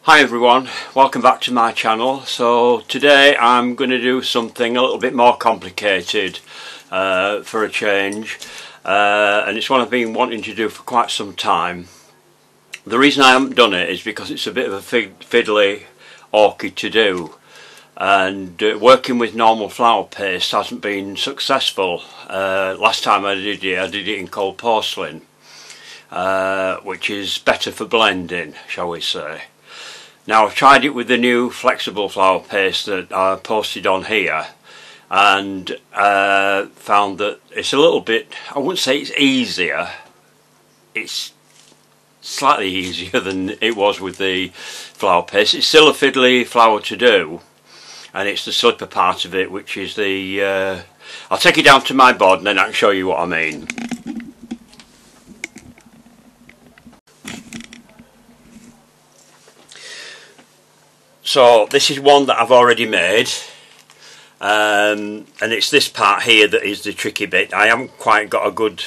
Hi everyone, welcome back to my channel. So today I'm going to do something a little bit more complicated for a change, and it's one I've been wanting to do for quite some time. The reason I haven't done it is because it's a bit of a fiddly orchid to do, and working with normal flower paste hasn't been successful. Last time I did it in cold porcelain, which is better for blending, shall we say. Now I've tried it with the new flexible flower paste that I posted on here, and found that it's a little bit, I wouldn't say it's easier, it's slightly easier than it was with the flower paste. It's still a fiddly flower to do, and it's the slipper part of it which is the, I'll take it down to my board and then I can show you what I mean. So this is one that I've already made, and it's this part here that is the tricky bit. I haven't quite got a good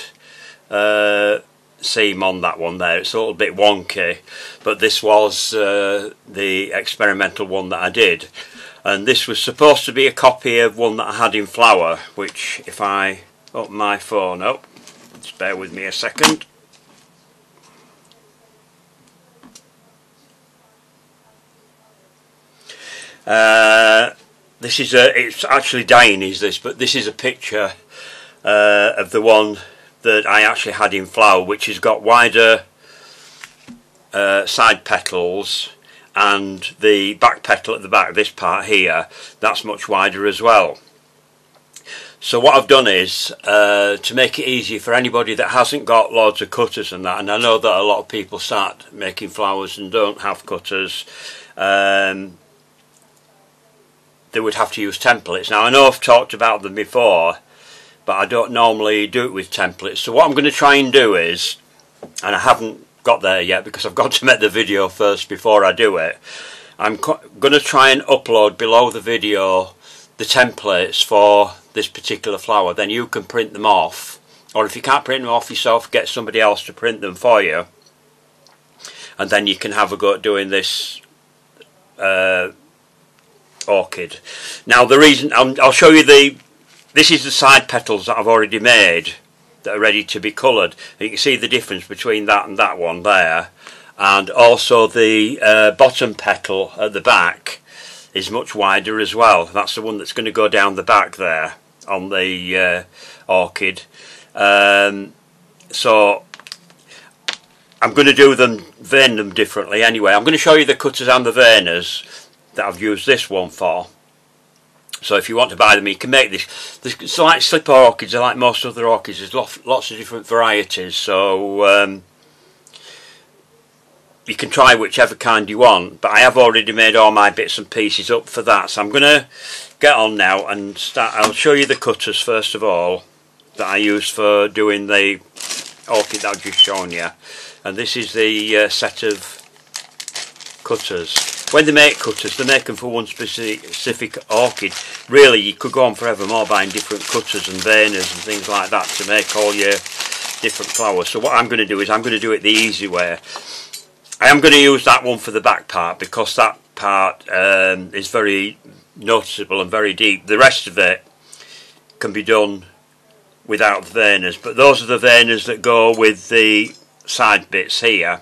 seam on that one there, it's a little bit wonky, but this was the experimental one that I did, and this was supposed to be a copy of one that I had in flower, which if I open my phone up, just bear with me a second. This is it's actually dying is this, but this is a picture of the one that I actually had in flower, which has got wider side petals, and the back petal at the back, this part here, that's much wider as well. So what I've done is, to make it easier for anybody that hasn't got loads of cutters and that, and I know that a lot of people start making flowers and don't have cutters, they would have to use templates. Now I know I've talked about them before, but I don't normally do it with templates. So what I'm going to try and do is, and I haven't got there yet because I've got to make the video first before I do it, I'm going to try and upload below the video the templates for this particular flower. Then you can print them off, or if you can't print them off yourself, get somebody else to print them for you, and then you can have a go at doing this orchid. Now the reason, I'll show you this is the side petals that I've already made that are ready to be coloured. You can see the difference between that and that one there, and also the bottom petal at the back is much wider as well. That's the one that's going to go down the back there on the orchid. So I'm going to do them, vein them differently anyway. I'm going to show you the cutters and the veiners that I've used this one for. So if you want to buy them, you can make this. It's like slipper orchids, they're like most other orchids, there's lots of different varieties, so you can try whichever kind you want, but I have already made all my bits and pieces up for that. So I'm going to get on now and start. I'll show you the cutters first of all that I use for doing the orchid that I've just shown you, and this is the set of cutters. When they make cutters, they make them for one specific orchid. Really, you could go on forever more buying different cutters and veiners and things like that to make all your different flowers. So what I'm going to do is I'm going to do it the easy way. I am going to use that one for the back part because that part is very noticeable and very deep. The rest of it can be done without the veiners, but those are the veiners that go with the side bits here.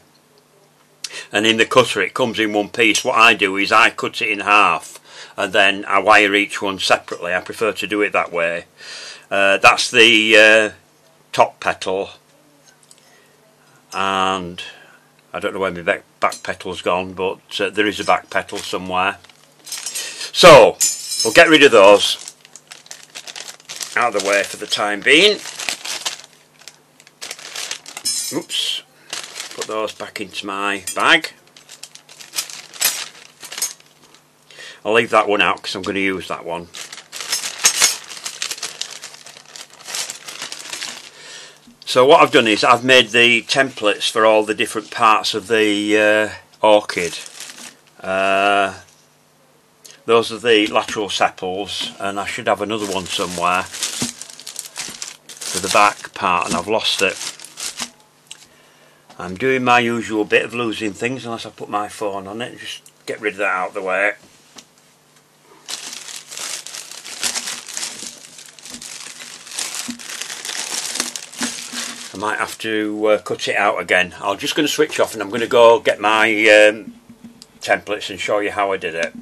And in the cutter it comes in one piece. What I do is I cut it in half and then I wire each one separately. I prefer to do it that way. That's the top petal, and I don't know where my back petal's gone, but there is a back petal somewhere. So we'll get rid of those out of the way for the time being. Oops. Put those back into my bag. I'll leave that one out because I'm going to use that one. So what I've done is I've made the templates for all the different parts of the orchid. Those are the lateral sepals, and I should have another one somewhere for the back part and I've lost it. I'm doing my usual bit of losing things unless I put my phone on it. Just get rid of that out of the way. I might have to cut it out again. I'm just going to switch off and I'm going to go get my templates and show you how I did it.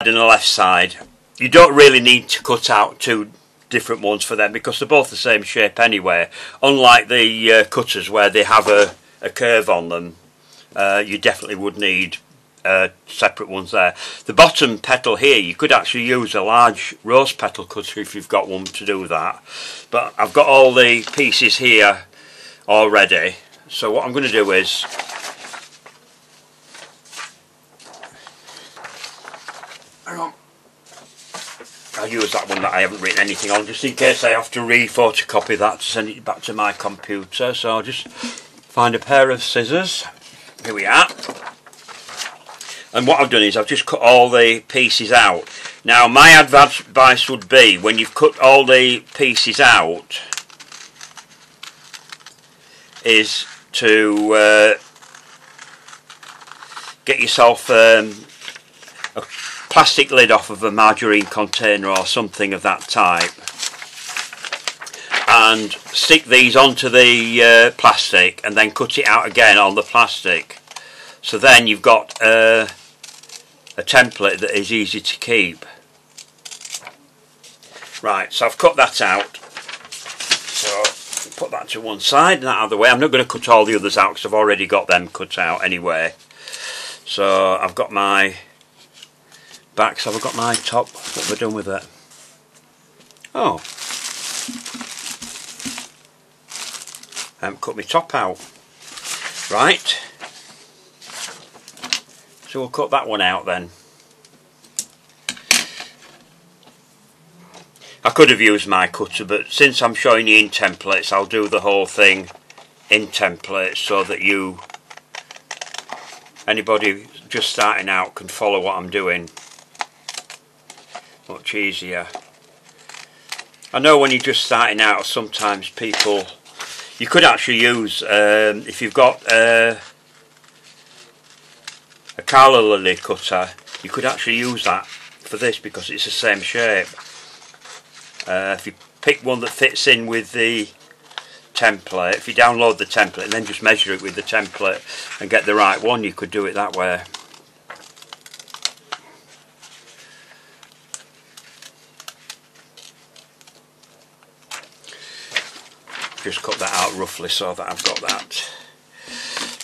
On the left side, you don't really need to cut out two different ones for them because they're both the same shape anyway. Unlike the cutters where they have a curve on them, you definitely would need separate ones there. The bottom petal here, you could actually use a large rose petal cutter if you've got one to do that, but I've got all the pieces here already, so what I'm going to do is I'll use that one that I haven't written anything on just in case I have to re-photocopy that to send it back to my computer. So I'll just find a pair of scissors. Here we are. And what I've done is I've just cut all the pieces out. Now my advice would be, when you've cut all the pieces out, is to get yourself a plastic lid off of a margarine container or something of that type, and stick these onto the plastic and then cut it out again on the plastic. So then you've got a template that is easy to keep. Right, so I've cut that out. So put that to one side and that out of the way. I'm not going to cut all the others out because I've already got them cut out anyway. So I've got my back, so I've got my top. What have I done with it? Oh, I haven't cut my top out. Right. So we'll cut that one out then. I could have used my cutter, but since I'm showing you in templates, I'll do the whole thing in templates so that anybody just starting out can follow what I'm doing much easier. I know when you're just starting out, sometimes people, you could actually use, if you've got a calla lily cutter, you could actually use that for this because it's the same shape. If you pick one that fits in with the template, if you download the template and then just measure it with the template and get the right one, you could do it that way. Just cut that out roughly so that I've got that.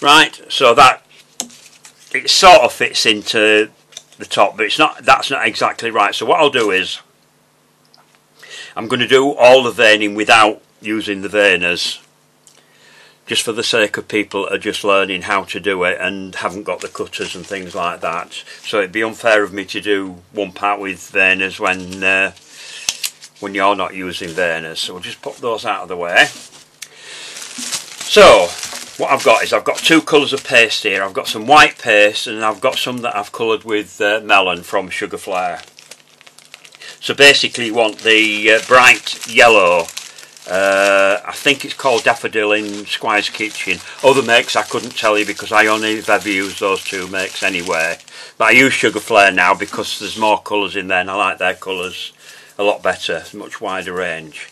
Right, so that it sort of fits into the top, but that's not exactly right. So what I'll do is I'm going to do all the veining without using the veiners, just for the sake of people that are just learning how to do it and haven't got the cutters and things like that. So it'd be unfair of me to do one part with veiners when you're not using veiners. So we'll just put those out of the way. So what I've got is I've got two colours of paste here. I've got some white paste and I've got some that I've coloured with melon from Sugar Flare. So basically you want the bright yellow, I think it's called Daffodil in Squire's Kitchen. Other makes I couldn't tell you because I only ever use those two makes anyway. But I use Sugar Flare now because there's more colours in there and I like their colours a lot better, it's a much wider range.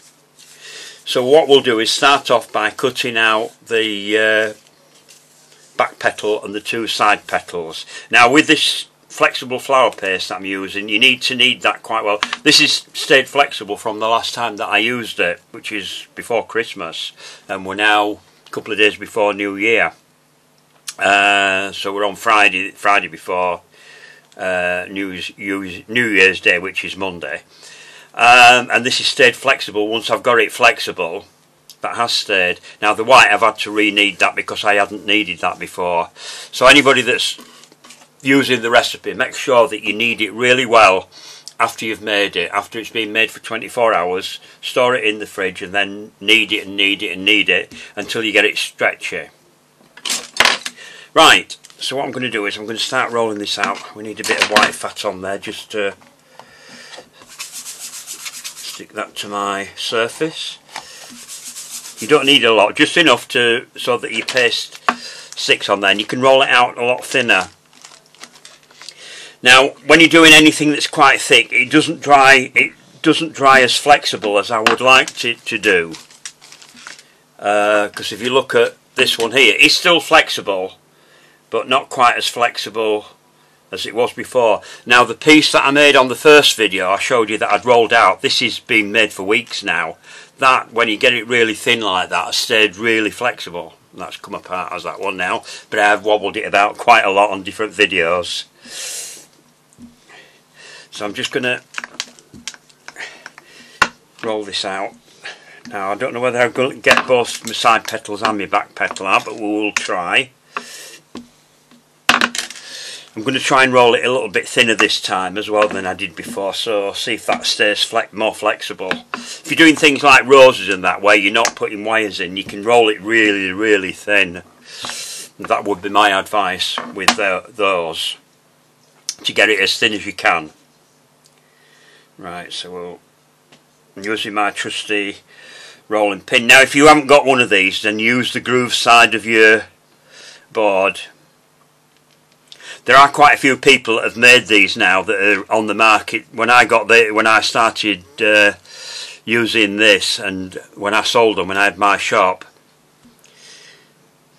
So what we'll do is start off by cutting out the back petal and the two side petals. Now with this flexible flower paste that I'm using, you need to knead that quite well. This has stayed flexible from the last time that I used it, which is before Christmas, and we're now a couple of days before New Year. So we're on Friday before New Year's Day, which is Monday. And this has stayed flexible. Once I've got it flexible, that has stayed. Now the white I've had to re-knead that because I hadn't kneaded that before. So anybody that's using the recipe, make sure that you knead it really well after you've made it. After it's been made for 24 hours, store it in the fridge and then knead it and knead it and knead it until you get it stretchy. Right, so what I'm going to do is I'm going to start rolling this out. We need a bit of white fat on there just to stick that to my surface. You don't need a lot, just enough to so that your paste sticks on there, and you can roll it out a lot thinner. Now when you're doing anything that's quite thick, it doesn't dry as flexible as I would like it to do, because if you look at this one here, it's still flexible but not quite as flexible as it was before. Now the piece that I made on the first video, I showed you that I'd rolled out, this has been made for weeks now. That, when you get it really thin like that, has stayed really flexible. That's come apart as that one now, but I have wobbled it about quite a lot on different videos. So I'm just going to roll this out. Now I don't know whether I'm going to get both my side petals and my back petal out, but we will try. I'm going to try and roll it a little bit thinner this time as well than I did before, so see if that stays more flexible. If you're doing things like roses and that, where you're not putting wires in, you can roll it really thin. That would be my advice with those, to get it as thin as you can. Right, so I'm using my trusty rolling pin. Now if you haven't got one of these, then use the groove side of your board. There are quite a few people that have made these now that are on the market. When I started using this, and when I sold them, when I had my shop,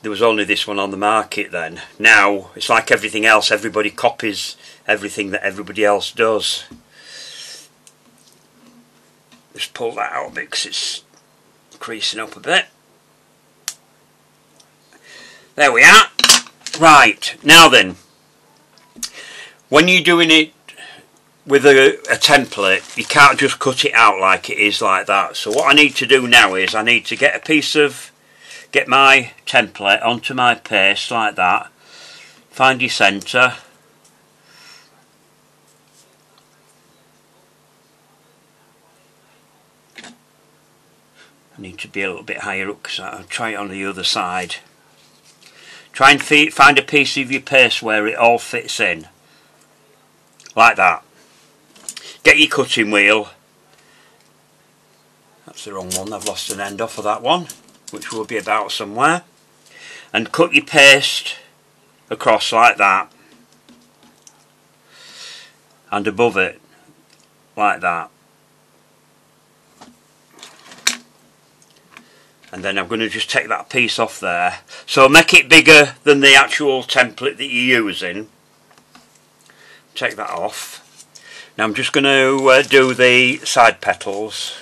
there was only this one on the market then. Now it's like everything else, everybody copies everything that everybody else does. Just pull that out a bit because it's creasing up a bit. There we are. Right, now then, when you're doing it with a template, you can't just cut it out like it is like that. So what I need to do now is I need to get my template onto my paste like that. Find your centre. I need to be a little bit higher up because I'll try it on the other side. Try and find a piece of your paste where it all fits in. Like that. Get your cutting wheel. That's the wrong one, I've lost an end off of that one, which will be about somewhere. And cut your paste across like that. And above it, like that. And then I'm going to just take that piece off there. So make it bigger than the actual template that you're using. Take that off. Now I'm just going to do the side petals,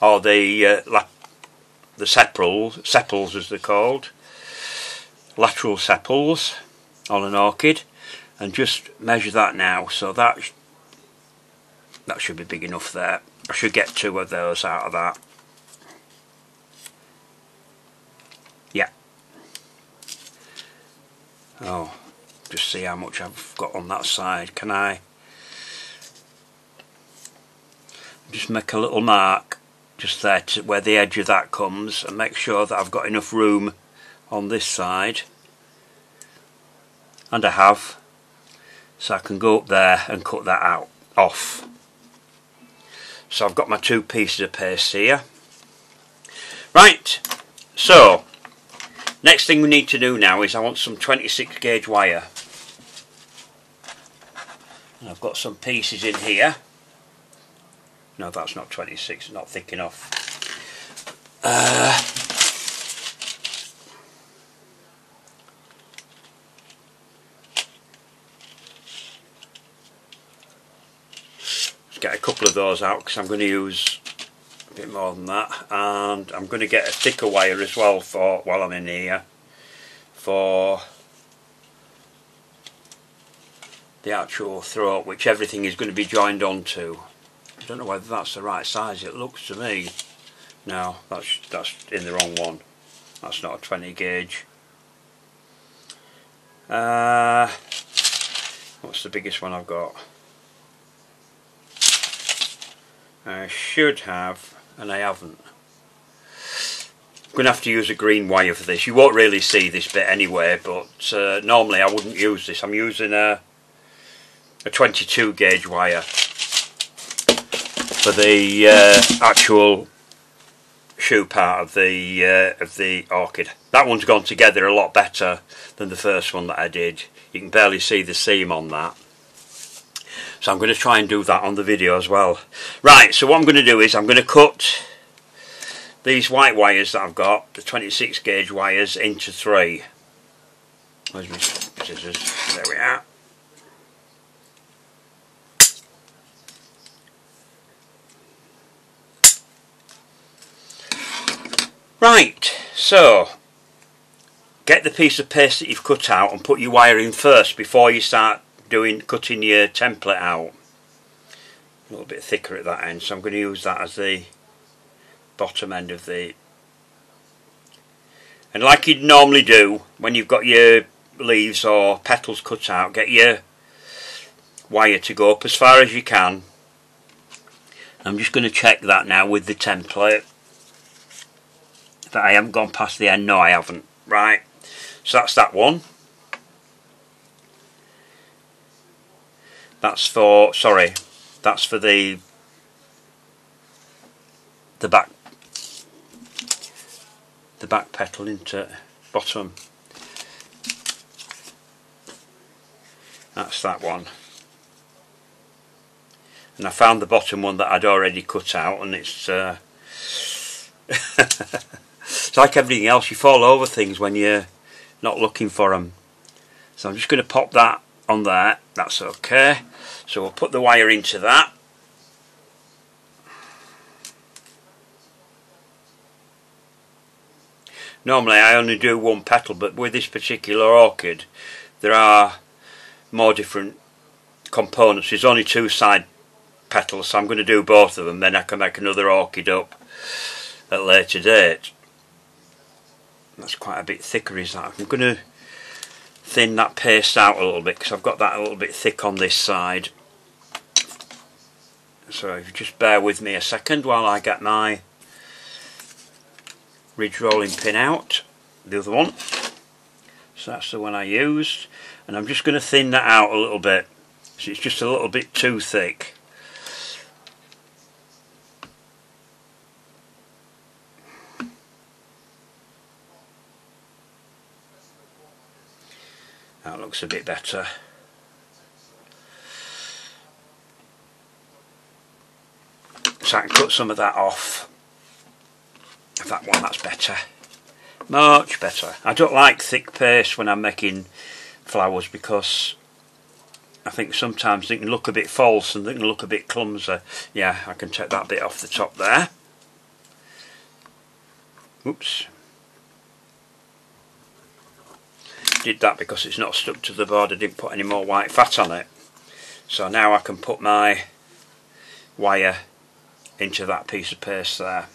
or the sepals as they're called, lateral sepals on an orchid, and just measure that now. So that should be big enough there. I should get 2 of those out of that. Yeah. Oh, just see how much I've got on that side. Can I just make a little mark just there to where the edge of that comes, and make sure that I've got enough room on this side, and I have, so I can go up there and cut that off. So I've got my 2 pieces of paste here. Right, so next thing we need to do now is I want some 26 gauge wire. And I've got some pieces in here. No, that's not 26, it's not thick enough. Let's get a couple of those out because I'm going to use a bit more than that, and I'm going to get a thicker wire as well for while I'm in here for the actual throat, which everything is going to be joined onto. I don't know whether that's the right size, it looks to me. No, that's in the wrong one. That's not a 20 gauge. What's the biggest one I've got? I should have, and I haven't. I'm going to have to use a green wire for this. You won't really see this bit anyway, but normally I wouldn't use this. I'm using a 22 gauge wire for the actual shoe part of the orchid. That one's gone together a lot better than the first one that I did. You can barely see the seam on that. So I'm going to try and do that on the video as well. Right, so what I'm going to do is I'm going to cut these white wires that I've got, the 26 gauge wires, into 3. Where's my scissors? There we are. Right, so get the piece of paste that you've cut out and put your wire in first before you start cutting your template out. A little bit thicker at that end, so I'm going to use that as the bottom end of the... And like you'd normally do when you've got your leaves or petals cut out, get your wire to go up as far as you can. I'm just going to check that now with the template that I haven't gone past the end. No, I haven't. Right, so that's that one. That's for, sorry, that's for the back petal into bottom. That's that one. And I found the bottom one that I'd already cut out, and it's it's like everything else, you fall over things when you're not looking for them. So I'm just going to pop that on there. That's okay. So we'll put the wire into that. Normally I only do one petal, but with this particular orchid there are more different components. There's only 2 side petals, so I'm going to do both of them, then I can make another orchid up at a later date. That's quite a bit thicker, is that? I'm going to thin that paste out a little bit because I've got that a little bit thick on this side. So if you just bear with me a second while I get my ridge rolling pin out, the other one. So that's the one I used, and I'm just going to thin that out a little bit, so it's just a little bit too thick. That looks a bit better. So I can cut some of that off. That one, that's better. Much better. I don't like thick paste when I'm making flowers because I think sometimes they can look a bit false and they can look a bit clumsy. Yeah, I can take that bit off the top there. Oops. Did that because it's not stuck to the board. I didn't put any more white fat on it. So now I can put my wire into that piece of paste there.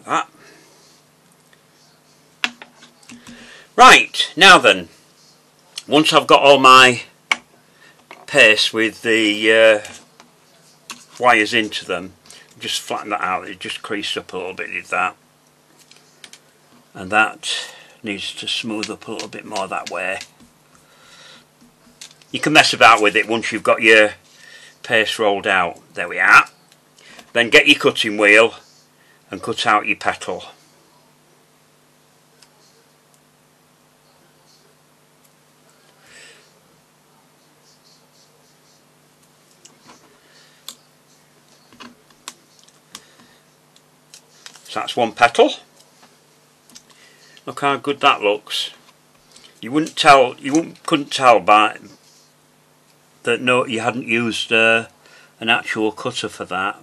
That. Right, now then, once I've got all my paste with the wires into them, just flatten that out. It just creased up a little bit, did that, and that needs to smooth up a little bit more that way. You can mess about with it once you've got your paste rolled out. There we are. Then get your cutting wheel and cut out your petal. So that's one petal. Look how good that looks. You couldn't tell by that. No, you hadn't used an actual cutter for that.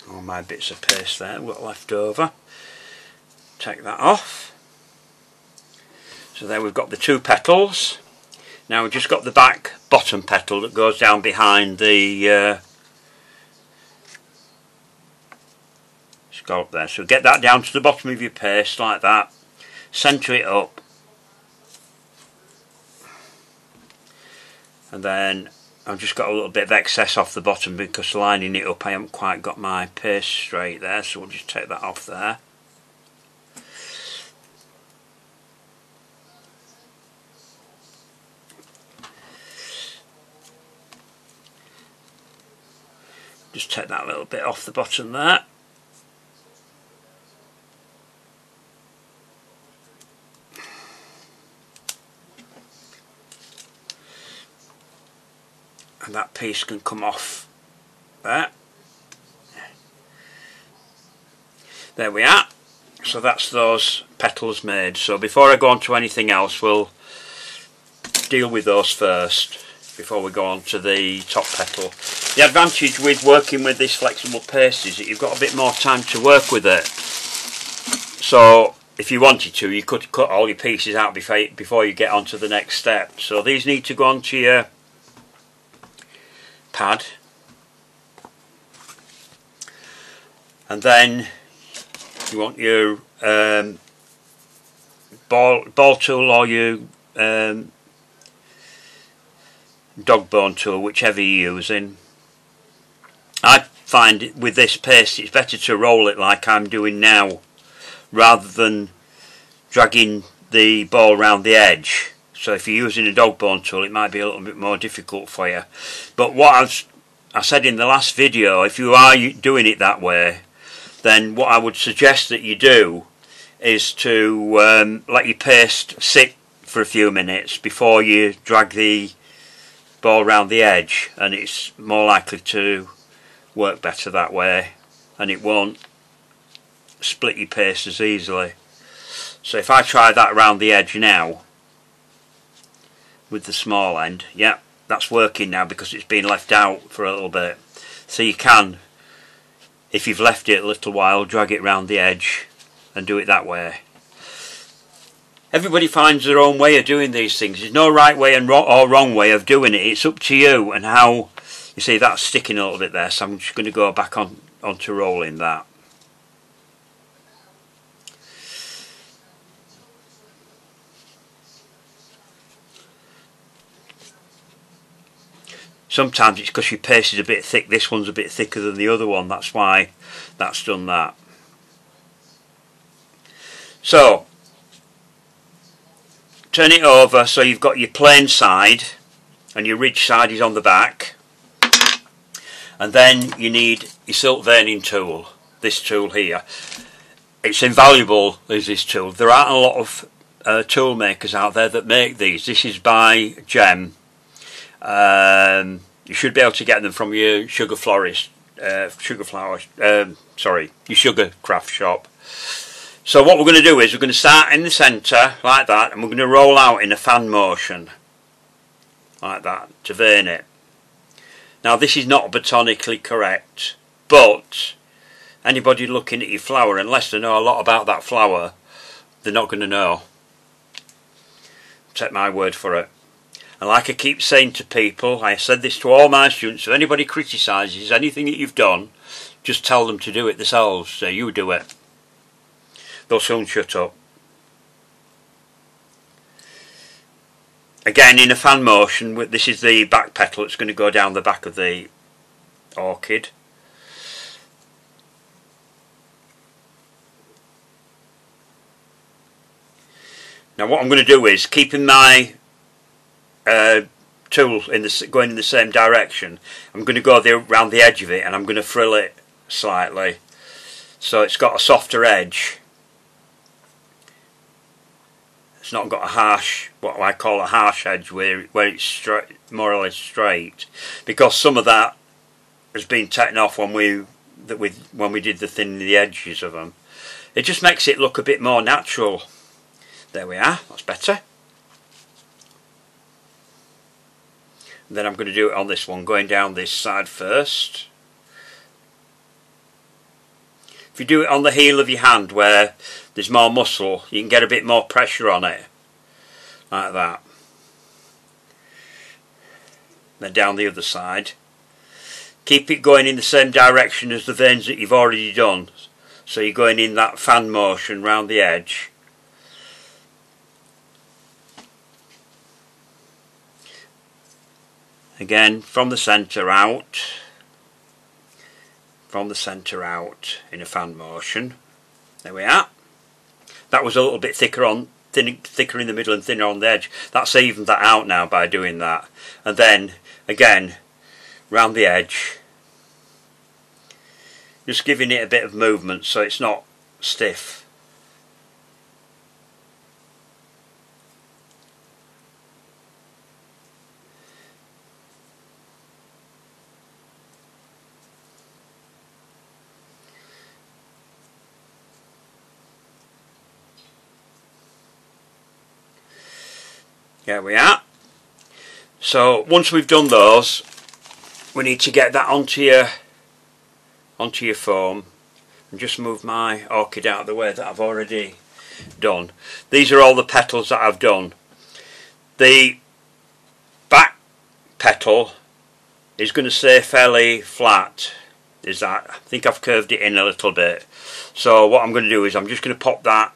All my bits of paste there, what left over. Take that off. So there we've got the two petals. Now we've just got the back bottom petal that goes down behind the scallop there. So get that down to the bottom of your paste like that. Centre it up. And then I've just got a little bit of excess off the bottom because lining it up I haven't quite got my paste straight there, so we'll just take that off there. Just take that little bit off the bottom there. And that piece can come off there. There we are. So that's those petals made. So before I go on to anything else, we'll deal with those first before we go on to the top petal. The advantage with working with this flexible paste is that you've got a bit more time to work with it. So if you wanted to, you could cut all your pieces out before you get on to the next step. So these need to go onto your pad, and then you want your ball tool or your dog bone tool, whichever you're using. I find with this paste it's better to roll it like I'm doing now rather than dragging the ball around the edge. So if you're using a dog bone tool it might be a little bit more difficult for you. But what I said in the last video, if you are doing it that way, then what I would suggest that you do is to let your paste sit for a few minutes before you drag the ball around the edge, and it's more likely to work better that way and it won't split your paste as easily. So if I try that around the edge now with the small end, yeah, that's working now because it's been left out for a little bit. So you can, if you've left it a little while, drag it around the edge and do it that way. Everybody finds their own way of doing these things. There's no right way and or wrong way of doing it. It's up to you and how. You see that's sticking a little bit there, so I'm just going to go back onto rolling that. Sometimes it's because your paste is a bit thick. This one's a bit thicker than the other one. That's why that's done that. So turn it over so you've got your plain side and your ridge side is on the back. And then you need your silk veining tool, this tool here. It's invaluable, is this tool. There aren't a lot of tool makers out there that make these. This is by Gem. You should be able to get them from your sugar florist, your sugar craft shop. So what we're going to do is we're going to start in the centre like that, and we're going to roll out in a fan motion like that to vein it. Now this is not botanically correct, but anybody looking at your flower, unless they know a lot about that flower, they're not going to know. Take my word for it. And like I keep saying to people, I said this to all my students, if anybody criticises anything that you've done, just tell them to do it themselves. So you do it. They'll soon shut up. Again, in a fan motion, this is the back petal that's going to go down the back of the orchid. Now what I'm going to do is, keeping my tool going in the same direction, I'm going to go around the edge of it and I'm going to frill it slightly so it's got a softer edge. It's not got a harsh, what I call a harsh edge, where it's straight, more or less straight, because some of that has been taken off when we did the thinning the edges of them. It just makes it look a bit more natural. There we are, that's better. And then I'm going to do it on this one, going down this side first. If you do it on the heel of your hand where there's more muscle, you can get a bit more pressure on it. like that. Then down the other side. Keep it going in the same direction as the veins that you've already done, so you're going in that fan motion round the edge. Again, from the centre out, from the centre out in a fan motion. There we are. That was a little bit thicker thicker in the middle and thinner on the edge. That's evened that out now by doing that. And then again round the edge, just giving it a bit of movement so it's not stiff. There we are. So once we've done those, we need to get that onto your foam, and just move my orchid out of the way that I've already done. These are all the petals that I've done. The back petal is going to stay fairly flat. I think I've curved it in a little bit. So what I'm going to do is I'm just going to pop that,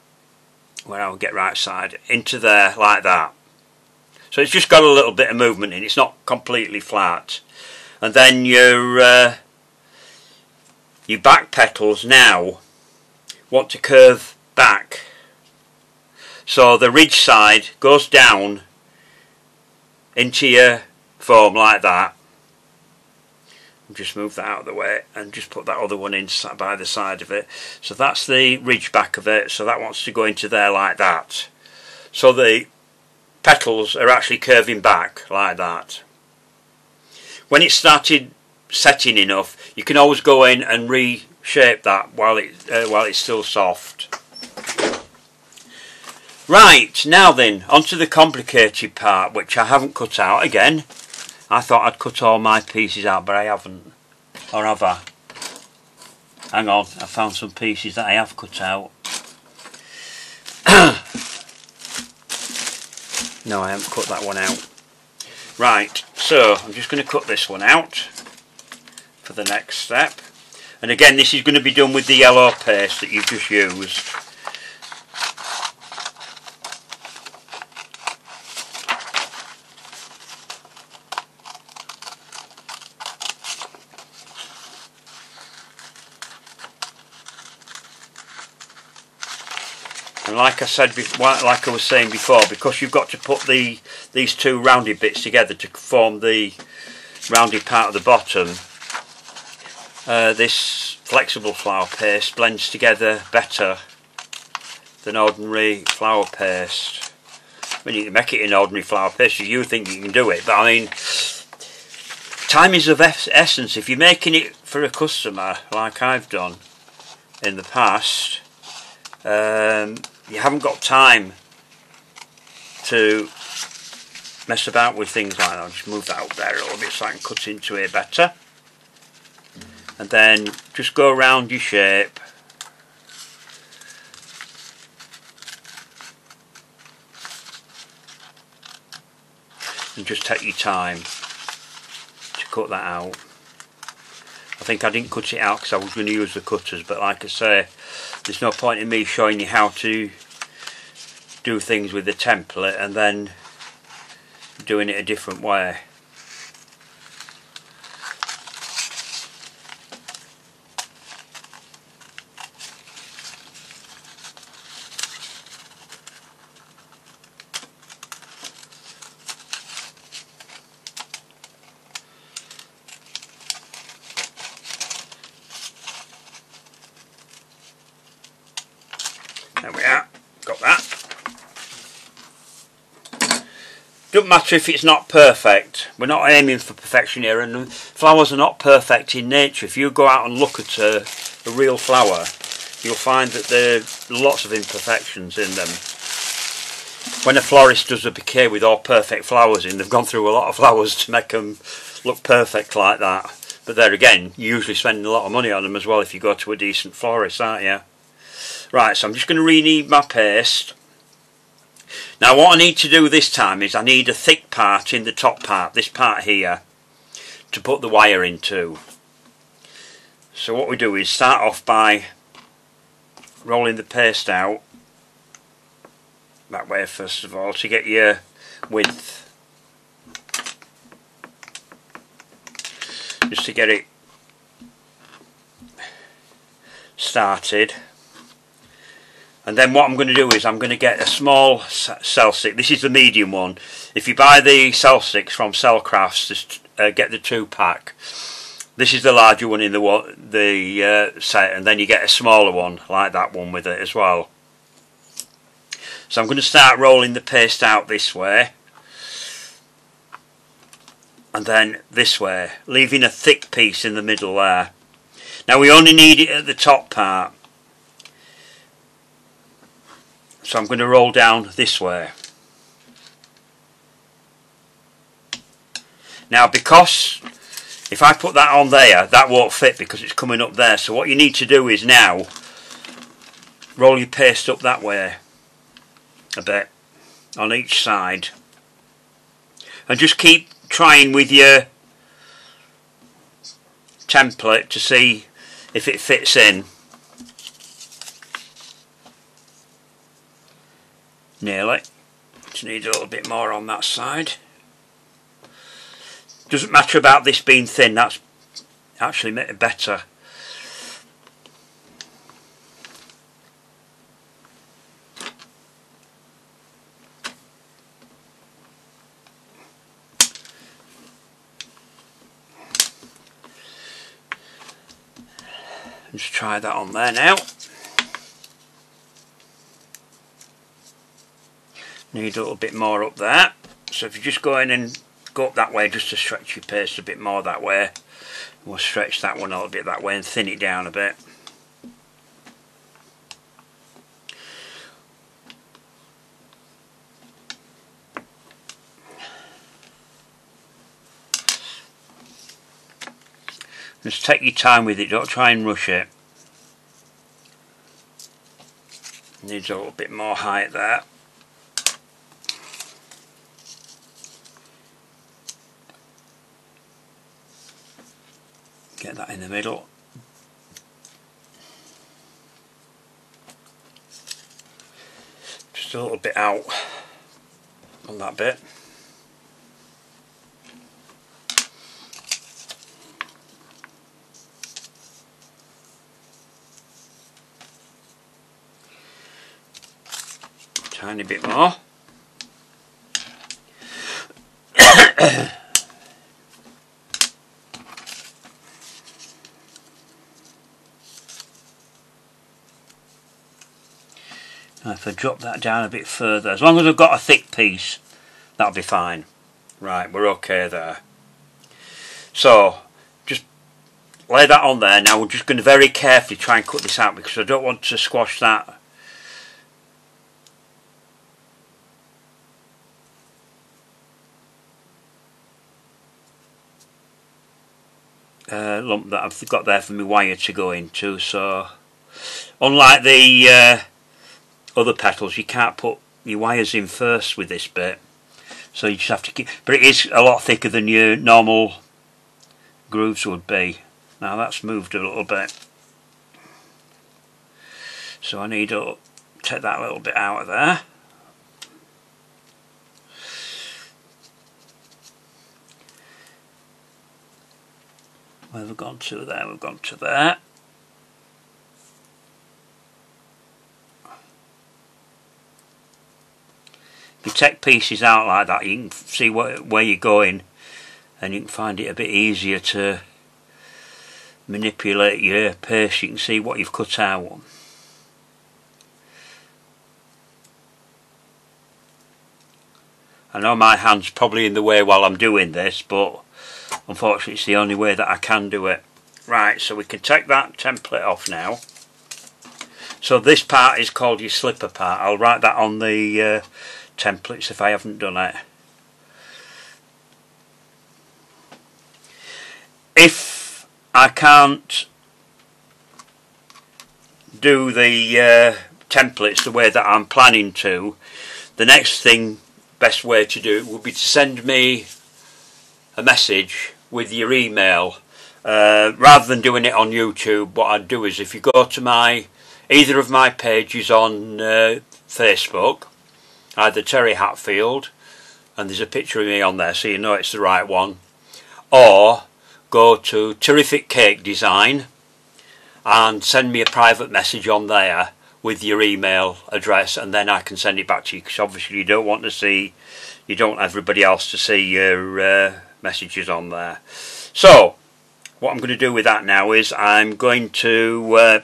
where I'll get right side, into there like that. So it's just got a little bit of movement in it. It's not completely flat. And then your back petals now want to curve back. So the ridge side goes down into your foam like that. Just move that out of the way and just put that other one in by the side of it. So that's the ridge back of it. So that wants to go into there like that. So the petals are actually curving back like that. When it started setting enough, you can always go in and reshape that while it's still soft. Right, now then, onto the complicated part, which I haven't cut out again. I thought I'd cut all my pieces out, but I haven't. Or have I? Hang on, I found some pieces that I have cut out. No, I haven't cut that one out. Right, so I'm just going to cut this one out for the next step. And again, this is going to be done with the yellow paste that you've just used. And like I said, like I was saying before, because you've got to put these two rounded bits together to form the rounded part of the bottom, this flexible flour paste blends together better than ordinary flour paste. I mean, you can make it in ordinary flour paste if you think you can do it, but I mean, time is of essence. If you're making it for a customer, like I've done in the past, you haven't got time to mess about with things like that. I'll just move that up there a little bit so I can cut into it better. And then just go around your shape. And just take your time to cut that out. I think I didn't cut it out because I was going to use the cutters, but like I say, there's no point in me showing you how to do things with the template and then doing it a different way. There we are, got that. Doesn't matter if it's not perfect. We're not aiming for perfection here, and flowers are not perfect in nature. If you go out and look at a real flower, you'll find that there are lots of imperfections in them. When a florist does a bouquet with all perfect flowers in, they've gone through a lot of flowers to make them look perfect like that. But there again, you're usually spending a lot of money on them as well if you go to a decent florist, aren't you? Right, so I'm just going to re-knead my paste. Now what I need to do this time is I need a thick part in the top part, this part here, to put the wire into. So what we do is start off by rolling the paste out that way first of all to get your width, just to get it started. And then what I'm going to do is I'm going to get a small cell stick. This is the medium one. If you buy the cell sticks from Cellcrafts, just get the 2-pack. This is the larger one in the set, and then you get a smaller one like that one with it as well. So I'm going to start rolling the paste out this way and then this way, leaving a thick piece in the middle there. Now we only need it at the top part, so I'm going to roll down this way. Now because if I put that on there, that won't fit because it's coming up there. So what you need to do is now roll your paste up that way a bit on each side, and just keep trying with your template to see if it fits in. Nearly. Just need a little bit more on that side. Doesn't matter about this being thin, that's actually made it better. Just try that on there now. Need a little bit more up there. So if you just go in and go up that way just to stretch your paste a bit more that way, we'll stretch that one a little bit that way and thin it down a bit. Just take your time with it, don't try and rush it. Needs a little bit more height there. Get that in the middle. Just a little bit out on that bit. Tiny bit more. Now if I drop that down a bit further, as long as I've got a thick piece, that'll be fine. Right, we're okay there. So just lay that on there. Now we're just going to very carefully try and cut this out because I don't want to squash that lump that I've got there for my wire to go into. So unlike the other petals, you can't put your wires in first with this bit, so you just have to keep, but it is a lot thicker than your normal grooves would be. Now that's moved a little bit, so I need to take that a little bit out of there. Where have we gone to there? We've gone to there. If you take pieces out like that, you can see where you're going, and you can find it a bit easier to manipulate your paste. You can see what you've cut out. I know my hand's probably in the way while I'm doing this, but unfortunately it's the only way that I can do it. Right, so we can take that template off now. So this part is called your slipper part. I'll write that on the templates if I haven't done it. If I can't do the templates the way that I'm planning to, the next thing, best way to do it would be to send me a message with your email. Rather than doing it on YouTube, what I'd do is, if you go to either of my pages on Facebook, either Terry Hatfield, and there's a picture of me on there so you know it's the right one, or go to Terrific Cake Design and send me a private message on there with your email address, and then I can send it back to you, because obviously you don't want everybody else to see your messages on there. So what I'm going to do with that now is I'm going to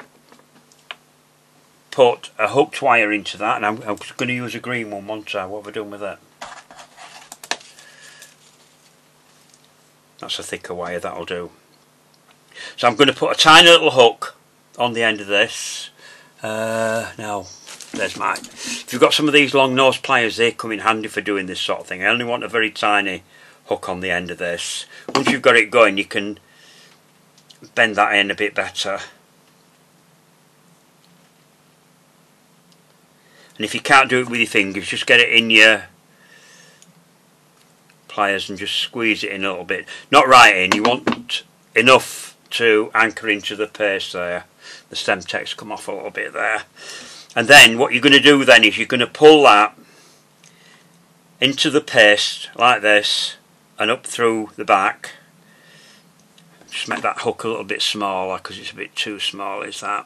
put a hooked wire into that, and I'm going to use a green one, won't I? What have I done with it? That's a thicker wire, that'll do. So I'm going to put a tiny little hook on the end of this. Now, there's mine. If you've got some of these long nose pliers, they come in handy for doing this sort of thing. I only want a very tiny hook on the end of this. Once you've got it going, you can bend that in a bit better. And if you can't do it with your fingers, just get it in your pliers and just squeeze it in a little bit. Not right in, you want enough to anchor into the paste there. The stem text come off a little bit there. And then what you're going to do then is you're going to pull that into the paste like this and up through the back. Just make that hook a little bit smaller, because it's a bit too small, is that?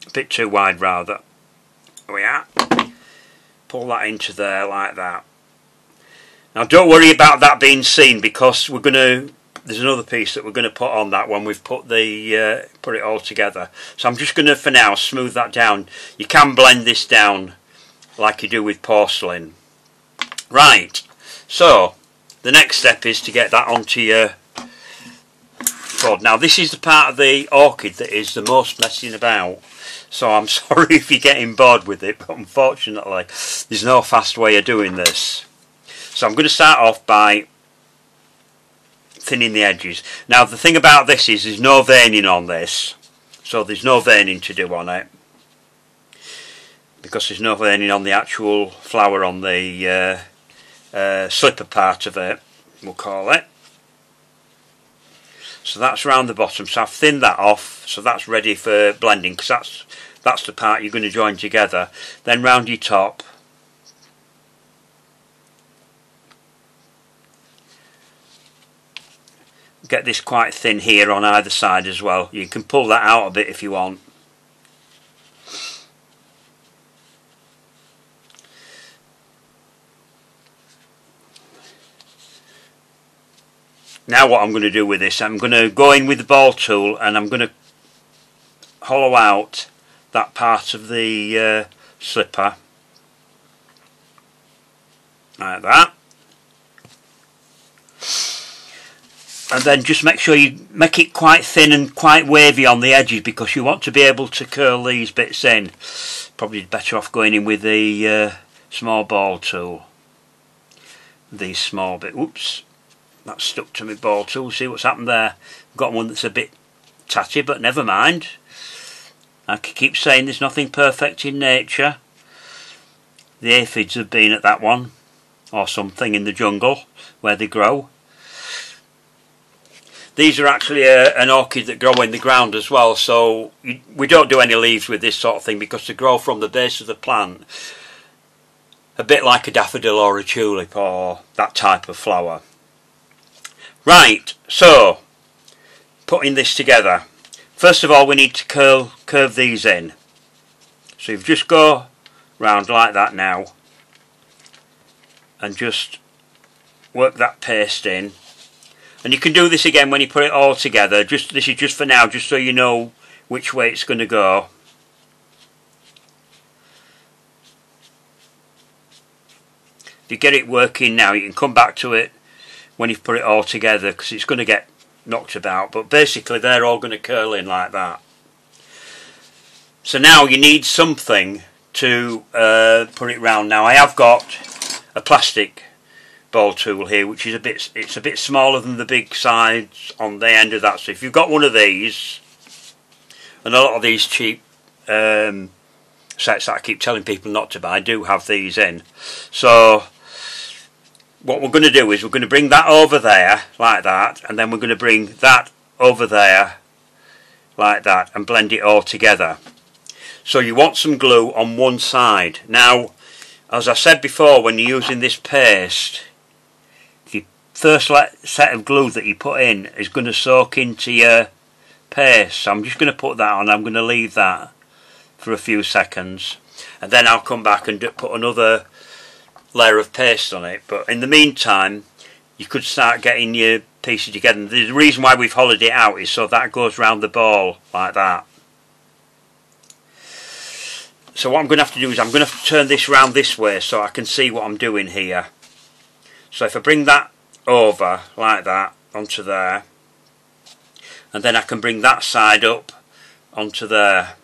A bit too wide rather. There we are. Pull that into there like that. Now don't worry about that being seen, because there's another piece that we're going to put on that when we've put it all together. So I'm just going to, for now, smooth that down. You can blend this down like you do with porcelain. Right, so the next step is to get that onto your board. Now this is the part of the orchid that is the most messing about, so I'm sorry if you're getting bored with it, but unfortunately there's no fast way of doing this. So I'm going to start off by thinning the edges. Now the thing about this is there's no veining on this, so there's no veining to do on it, because there's no veining on the actual flower, on the slipper part of it, we'll call it. So that's round the bottom, so I've thinned that off, so that's ready for blending, because that's the part you're going to join together. Then round your top, get this quite thin here on either side as well. You can pull that out a bit if you want. Now what I'm going to do with this, I'm going to go in with the ball tool and I'm going to hollow out that part of the slipper like that. And then just make sure you make it quite thin and quite wavy on the edges, because you want to be able to curl these bits in. Probably better off going in with the small ball tool. These small bits. Oops. That's stuck to my ball tool. See what's happened there? I've got one that's a bit tatty, but never mind. I keep saying there's nothing perfect in nature. The aphids have been at that one, or something, in the jungle where they grow. These are actually an orchid that grow in the ground as well, so we don't do any leaves with this sort of thing, because they grow from the base of the plant, a bit like a daffodil or a tulip or that type of flower. Right, so putting this together, first of all we need to curve these in. So you just go round like that now and just work that paste in. And you can do this again when you put it all together. This is just for now, just so you know which way it's going to go. If you get it working now, you can come back to it when you've put it all together, because it's going to get knocked about. But basically they're all going to curl in like that. So now you need something to put it round. Now I have got a plastic ball tool here, which is it's a bit smaller than the big sides on the end of that. So if you've got one of these, and a lot of these cheap sets that I keep telling people not to buy. I do have these in. So what we're going to do is we're going to bring that over there like that, and then we're going to bring that over there like that and blend it all together. So you want some glue on one side. Now, as I said before, when you're using this paste, the first set of glue that you put in is going to soak into your paste. So I'm just going to put that on. I'm going to leave that for a few seconds, and then I'll come back and put another layer of paste on it. But in the meantime, you could start getting your pieces together. And the reason why we've hollowed it out is so that goes round the ball like that. So what I'm going to have to do is I'm going to have to turn this round this way so I can see what I'm doing here. So if I bring that over like that onto there, and then I can bring that side up onto there.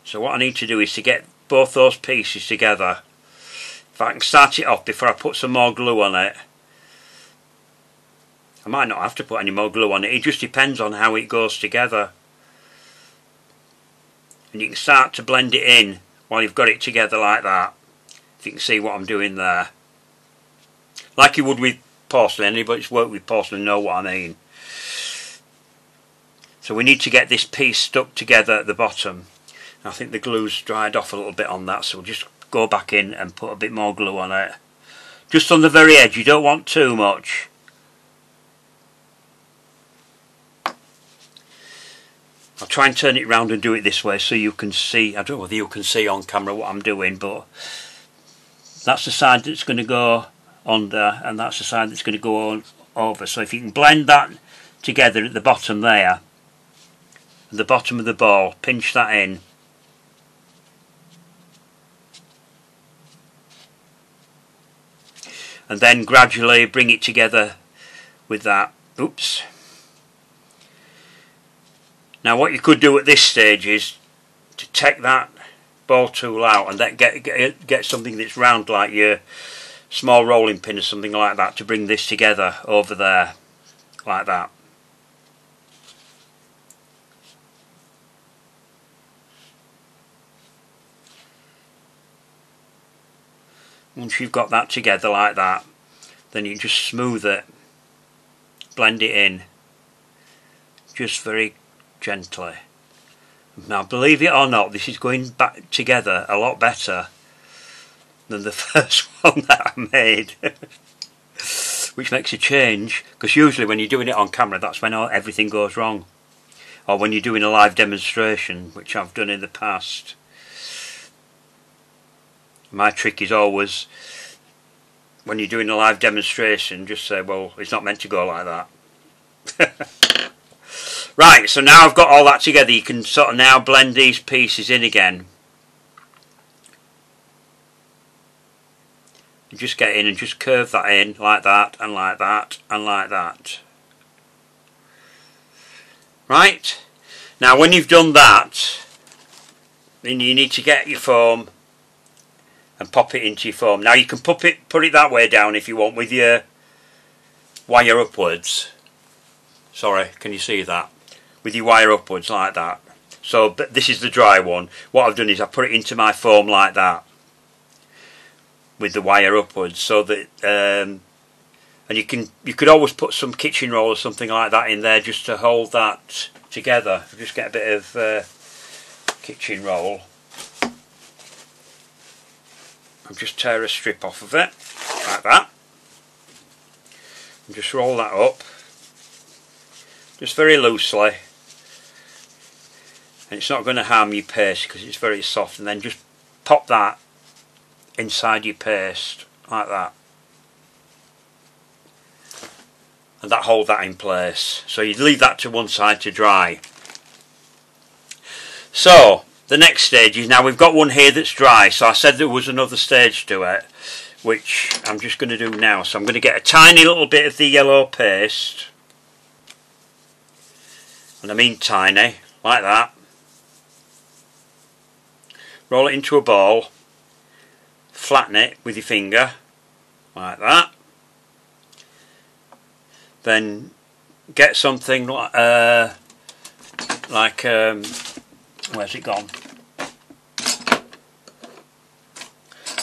So what I need to do is to get both those pieces together. If I can start it off before I put some more glue on it. I might not have to put any more glue on it. It just depends on how it goes together. And you can start to blend it in while you've got it together like that. If you can see what I'm doing there. Like you would with porcelain. Anybody who's worked with porcelain know what I mean. So we need to get this piece stuck together at the bottom. I think the glue's dried off a little bit on that, so we'll just go back in and put a bit more glue on it. Just on the very edge, you don't want too much. I'll try and turn it round and do it this way so you can see. I don't know whether you can see on camera what I'm doing, but that's the side that's going to go under, and that's the side that's going to go on over. So if you can blend that together at the bottom there, at the bottom of the ball, pinch that in. And then gradually bring it together with that. Oops. Now what you could do at this stage is to take that ball tool out and then get something that's round like your small rolling pin or something like that to bring this together over there like that. Once you've got that together like that, then you just smooth it, blend it in, just very gently. Now believe it or not, this is going back together a lot better than the first one that I made. Which makes a change, because usually when you're doing it on camera, that's when everything goes wrong. Or when you're doing a live demonstration, which I've done in the past. My trick is always, when you're doing a live demonstration, just say, well, it's not meant to go like that. Right, so now I've got all that together, you can sort of now blend these pieces in again. You just get in and just curve that in like that, and like that, and like that. Right, now when you've done that, then you need to get your foam and pop it into your foam. Now you can put it that way down if you want, with your wire upwards. Sorry, can you see that? With your wire upwards like that. So but this is the dry one. What I've done is I put it into my foam like that, with the wire upwards, so that and you could always put some kitchen roll or something like that in there just to hold that together. Just get a bit of kitchen roll. I'll just tear a strip off of it, like that, and just roll that up, just very loosely, and it's not going to harm your paste because it's very soft. And then just pop that inside your paste, like that, and that hold that in place. So you leave that to one side to dry. So the next stage is, now we've got one here that's dry, so I said there was another stage to it, which I'm just going to do now. So I'm going to get a tiny little bit of the yellow paste, and I mean tiny, like that. Roll it into a ball, flatten it with your finger, like that. Then get something like like where's it gone?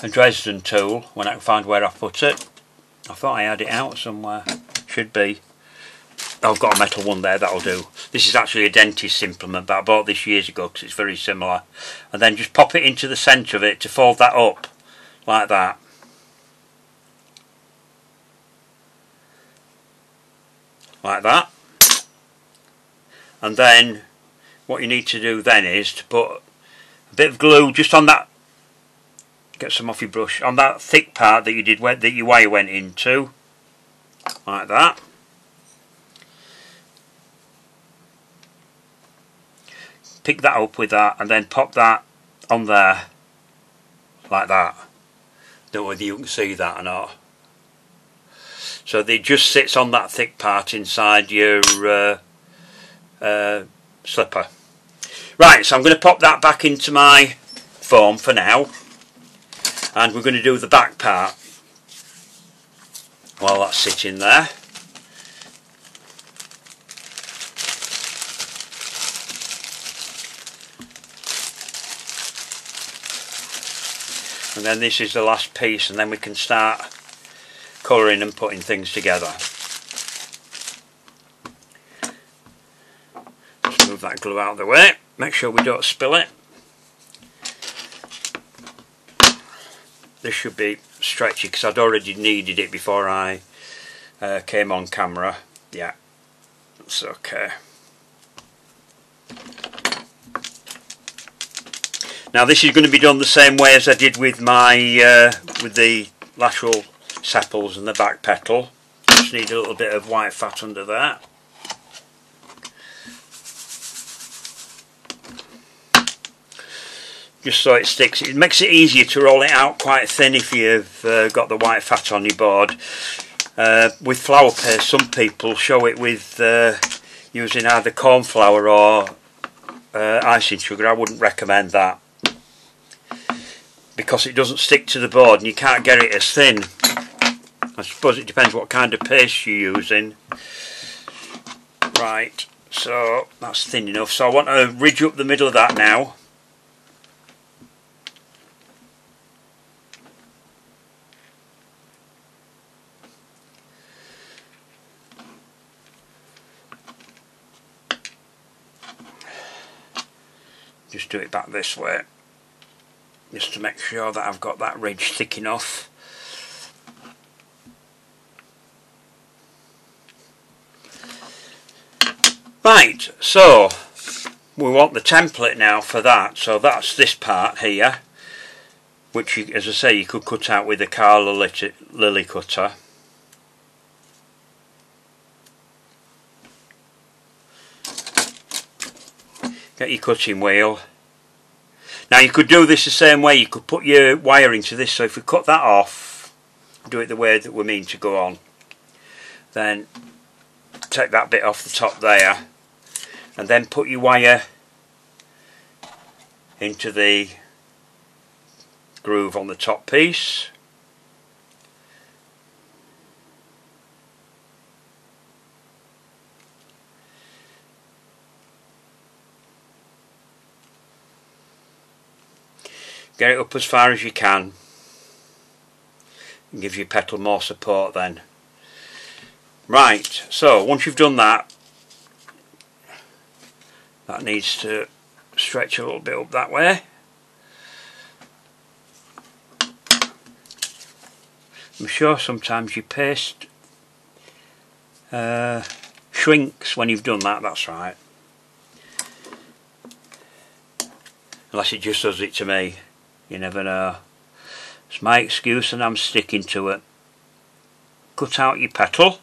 A Dresden tool, when I can find where I put it. I thought I had it out somewhere. Should be. I've got a metal one there, that'll do. This is actually a dentist implement, but I bought this years ago because it's very similar. And then just pop it into the centre of it to fold that up, like that. Like that. And then what you need to do then is to put a bit of glue just on that, get some off your brush, on that thick part that you did, that your wire went into, like that. Pick that up with that and then pop that on there, like that. Don't know whether you can see that or not. So it just sits on that thick part inside your slipper. Right, so I'm going to pop that back into my foam for now, and we're going to do the back part while that's sitting there. And then this is the last piece, and then we can start colouring and putting things together. Just move that glue out of the way, make sure we don't spill it. This should be stretchy because I'd already kneaded it before I came on camera. Yeah, that's okay. Now this is going to be done the same way as I did with my with the lateral sepals and the back petal. Just need a little bit of white fat under there. Just so it sticks. It makes it easier to roll it out quite thin if you've got the white fat on your board. With flour paste, some people show it with using either corn flour or icing sugar. I wouldn't recommend that, because it doesn't stick to the board and you can't get it as thin. I suppose it depends what kind of paste you're using. Right, so that's thin enough. So I want to ridge up the middle of that now. Just do it back this way, just to make sure that I've got that ridge thick enough. Right, so we want the template now for that. So that's this part here, which you, as I say, you could cut out with a car lily cutter. Get your cutting wheel. Now you could do this the same way. You could put your wire into this. So if we cut that off, do it the way that we mean to go on, then take that bit off the top there, and then put your wire into the groove on the top piece. Get it up as far as you can and give your petal more support then. Right, so once you've done that, that needs to stretch a little bit up that way. I'm sure sometimes your paste shrinks when you've done that, that's right. Unless it just does it to me. You never know. It's my excuse and I'm sticking to it. Cut out your petal.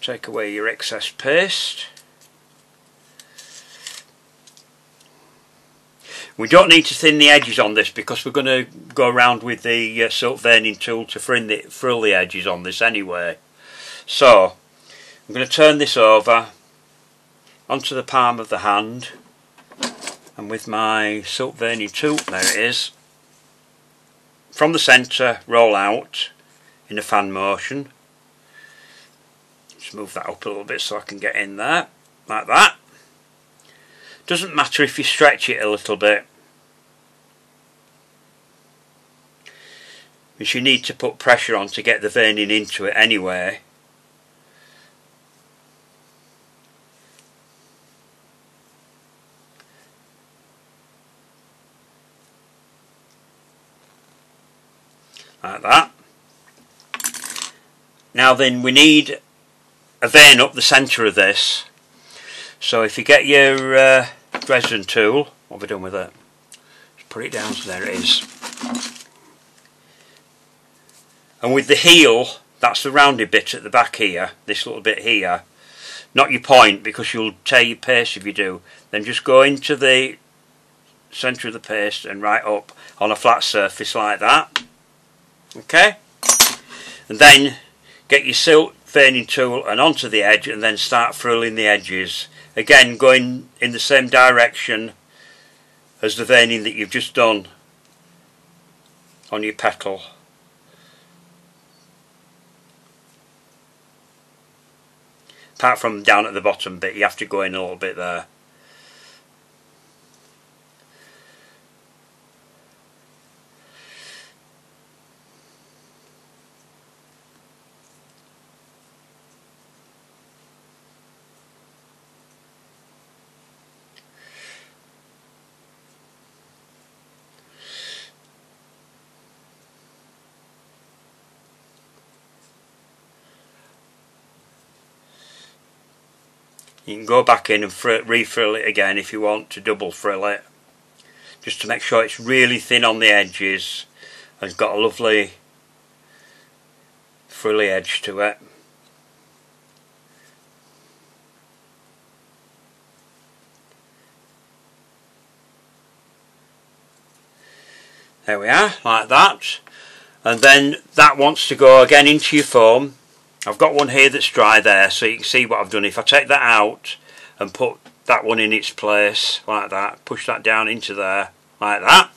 Take away your excess paste. We don't need to thin the edges on this because we're going to go around with the silk veining tool to frill the edges on this anyway. So I'm going to turn this over onto the palm of the hand, and with my silk veining tool, there it is, from the centre, roll out in a fan motion. Just move that up a little bit so I can get in there, like that. Doesn't matter if you stretch it a little bit, because you need to put pressure on to get the veining into it anyway. Like that. Now then, we need a vein up the centre of this. So if you get your Dresden tool, what have we done with it? Just put it down, so there it is. And with the heel, that's the rounded bit at the back here, this little bit here, not your point, because you'll tear your paste if you do. Then just go into the centre of the paste and right up on a flat surface like that. Okay, and then get your silk veining tool and onto the edge, and then start frilling the edges. Again, going in the same direction as the veining that you've just done on your petal. Apart from down at the bottom bit, you have to go in a little bit there. You can go back in and refrill it again if you want to double frill it, just to make sure it's really thin on the edges and got a lovely frilly edge to it. There we are, like that. And then that wants to go again into your foam. I've got one here that's dry there, so you can see what I've done. If I take that out and put that one in its place like that, push that down into there like that,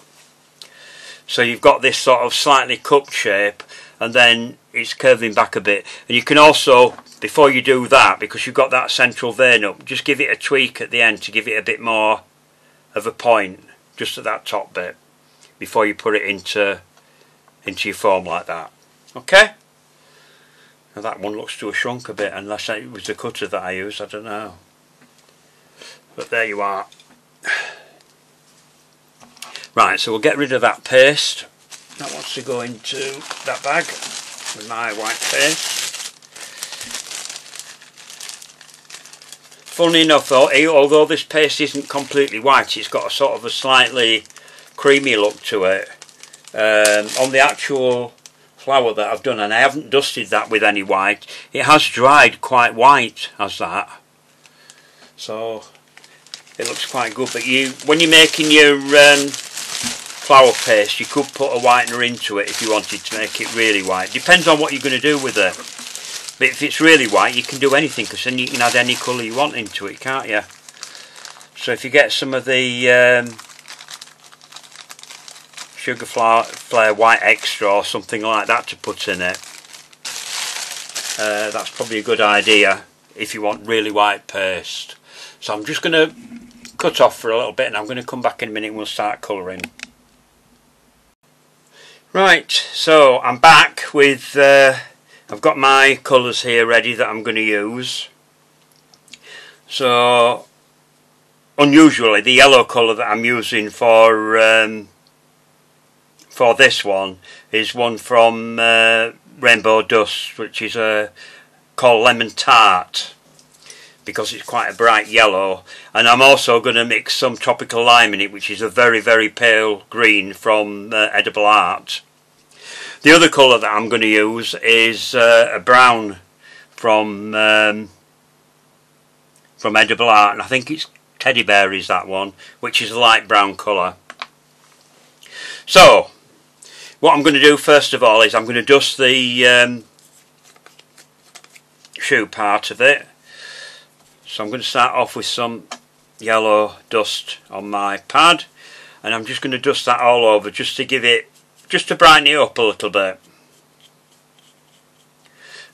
so you've got this sort of slightly cupped shape, and then it's curving back a bit. And you can also, before you do that, because you've got that central vein up, just give it a tweak at the end to give it a bit more of a point just at that top bit before you put it into your foam like that. Okay. Now that one looks to have shrunk a bit, unless it was the cutter that I used, I don't know. But there you are. Right, so we'll get rid of that paste. That wants to go into that bag with my white paste. Funny enough though, although this paste isn't completely white, it's got a sort of a slightly creamy look to it. On the actual flower that I've done, and I haven't dusted that with any white, it has dried quite white as that, so it looks quite good. But when you're making your flower paste, you could put a whitener into it if you wanted to make it really white. Depends on what you're going to do with it, but if it's really white you can do anything, because then you can add any colour you want into it, can't you? So if you get some of the sugar flare white extra or something like that to put in it, that's probably a good idea if you want really white paste. So I'm just going to cut off for a little bit, and I'm going to come back in a minute and we'll start colouring. Right, so I'm back with I've got my colours here ready that I'm going to use. So unusually the yellow colour that I'm using for this one is one from Rainbow Dust, which is called Lemon Tart, because it's quite a bright yellow. And I'm also going to mix some Tropical Lime in it, which is a very, very pale green from Edible Art. The other colour that I'm going to use is a brown from Edible Art, and I think it's Teddy Bear is that one, which is a light brown colour. So what I'm going to do first of all is I'm going to dust the shoe part of it. So I'm going to start off with some yellow dust on my pad, and I'm just going to dust that all over just to give it just to brighten it up a little bit.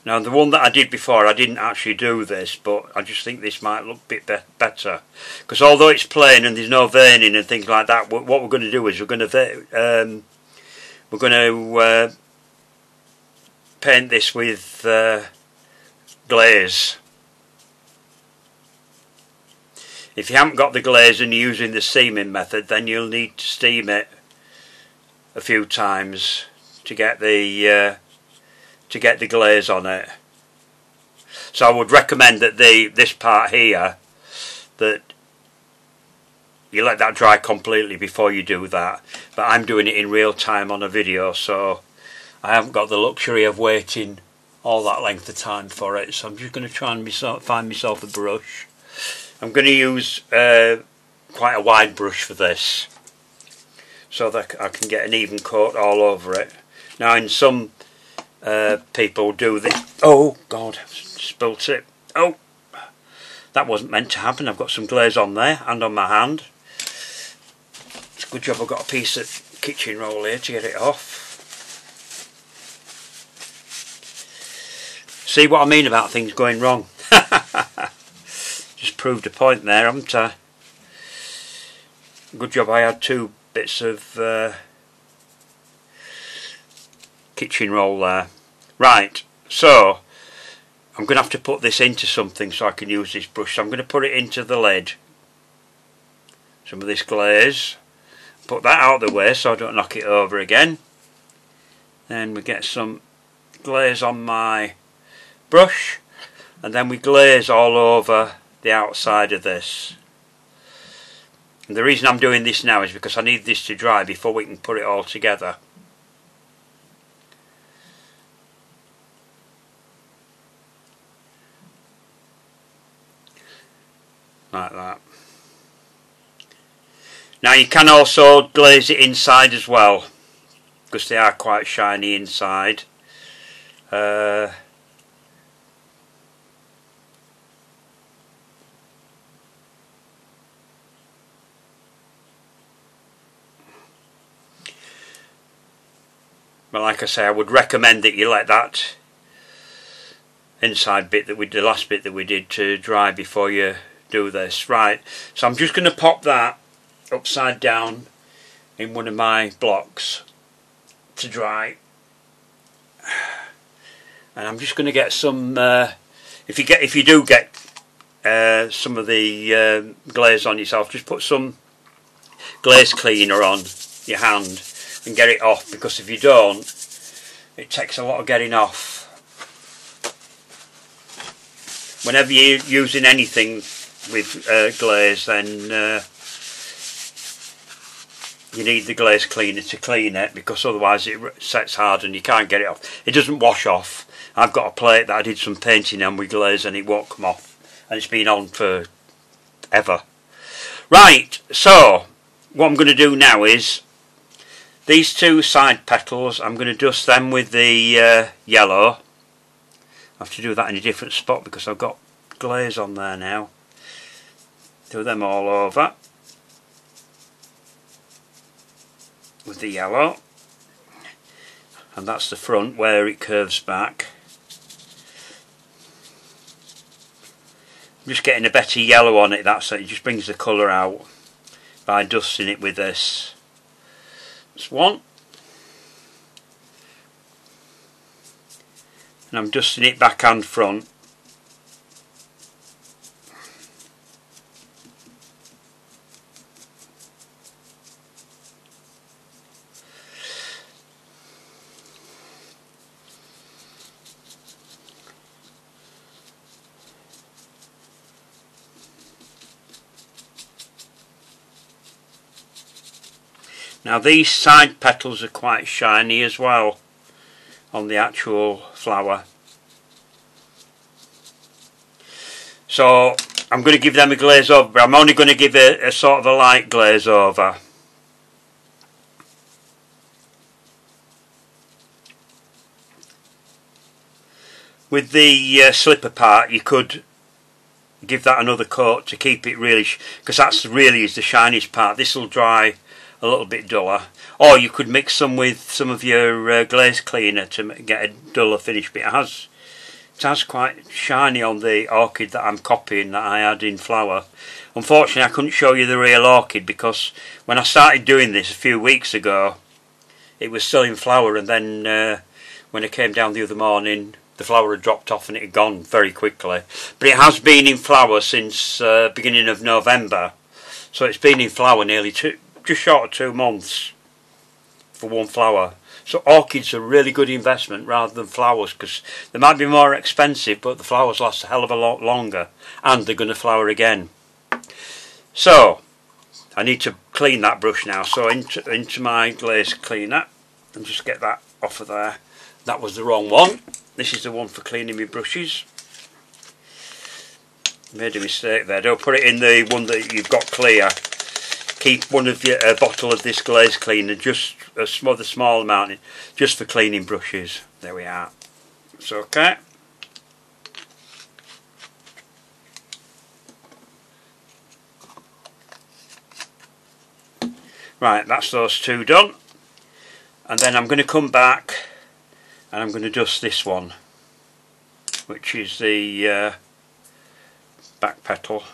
Now the one that I did before, I didn't actually do this, but I just think this might look a bit better, because although it's plain and there's no veining and things like that, what we're going to do is we're going to paint this with glaze. If you haven't got the glaze and you're using the steaming method, then you'll need to steam it a few times to get the glaze on it. So I would recommend that this part here, that you let that dry completely before you do that. But I'm doing it in real time on a video, so I haven't got the luxury of waiting all that length of time for it. So I'm just going to try and find myself a brush. I'm going to use quite a wide brush for this, so that I can get an even coat all over it. Now in some people do this. Oh God, spilt it. Oh, that wasn't meant to happen. I've got some glaze on there and on my hand. It's a good job I've got a piece of kitchen roll here to get it off. See what I mean about things going wrong? Just proved a point there, haven't I? Good job I had 2 bits of kitchen roll there. Right, so I'm going to have to put this into something so I can use this brush. So I'm going to put it into the lid. Some of this glaze. Put that out of the way so I don't knock it over again. Then we get some glaze on my brush, and then we glaze all over the outside of this. And the reason I'm doing this now is because I need this to dry before we can put it all together. Like that. Now you can also glaze it inside as well, because they are quite shiny inside. But like I say, I would recommend that you let that inside bit the last bit that we did to dry before you do this. Right, so I'm just going to pop that upside down in one of my blocks to dry, and I'm just going to get some if you do get some of the glaze on yourself, just put some glaze cleaner on your hand and get it off, because if you don't, it takes a lot of getting off. Whenever you're using anything with glaze, then you need the glaze cleaner to clean it, because otherwise it sets hard and you can't get it off. It doesn't wash off. I've got a plate that I did some painting on with glaze and it won't come off, and it's been on for ever. Right, so what I'm going to do now is these 2 side petals, I'm going to dust them with the yellow. I have to do that in a different spot because I've got glaze on there now. Do them all over with the yellow, and that's the front where it curves back. I'm just getting a better yellow on it, that's it. It just brings the colour out by dusting it with this. That's one, and I'm dusting it back and front. Now these side petals are quite shiny as well on the actual flower, so I'm going to give them a glaze over, but I'm only going to give it a sort of a light glaze over. With the slipper part, you could give that another coat to keep it really, because that's really is the shiniest part. This will dry a little bit duller, or you could mix some with some of your glaze cleaner to get a duller finish, but it has quite shiny on the orchid that I'm copying that I had in flower. Unfortunately I couldn't show you the real orchid because when I started doing this a few weeks ago it was still in flower, and then when I came down the other morning the flower had dropped off and it had gone very quickly. But it has been in flower since beginning of November, so it's been in flower nearly just short of 2 months for one flower. So orchids are a really good investment rather than flowers, because they might be more expensive but the flowers last a hell of a lot longer and they're going to flower again. So I need to clean that brush now, so into my glaze cleaner and just get that off of there. That was the wrong one. This is the one for cleaning my brushes. Made a mistake there. Don't put it in the one that you've got clear. Keep one of your bottle of this glaze cleaner, just a small amount, just for cleaning brushes. There we are. It's okay. Right, that's those two done, and then I'm going to come back and I'm going to dust this one, which is the back petal.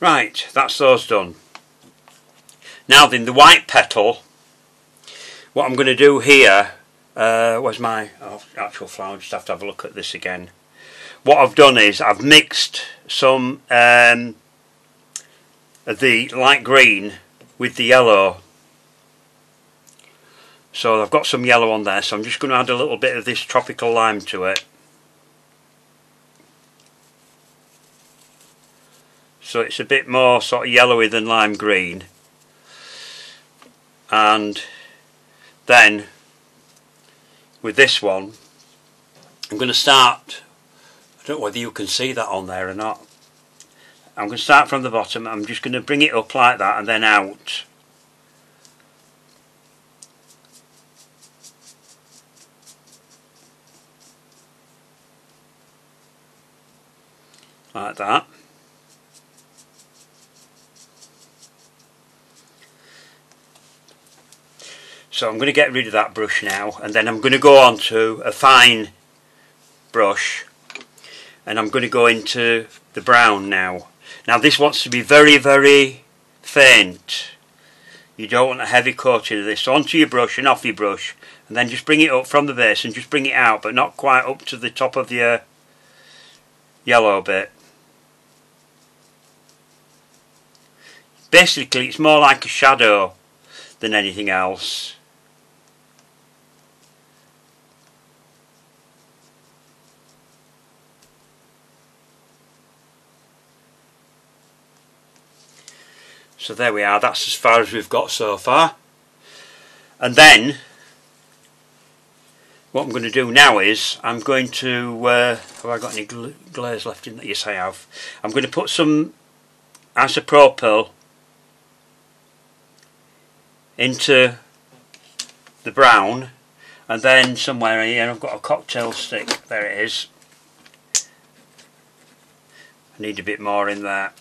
Right, that's those done. Now then, the white petal, what I'm going to do here, where's my actual flower? Just have to have a look at this again. What I've done is I've mixed some of the light green with the yellow. So I've got some yellow on there, so I'm just going to add a little bit of this tropical lime to it. So it's a bit more sort of yellowy than lime green. And then with this one I'm going to start, I don't know whether you can see that on there or not, I'm going to start from the bottom. I'm just going to bring it up like that and then out. Like that. So I'm going to get rid of that brush now, and then I'm going to go on to a fine brush and I'm going to go into the brown now. Now this wants to be very, very faint. You don't want a heavy coating of this. So onto your brush and off your brush, and then just bring it up from the base and just bring it out, but not quite up to the top of your yellow bit. Basically it's more like a shadow than anything else. So there we are, that's as far as we've got so far. And then what I'm going to do now is I'm going to, have I got any glaze left in that? Yes I have. I'm going to put some isopropyl into the brown, and then somewhere here I've got a cocktail stick. There it is. I need a bit more in there.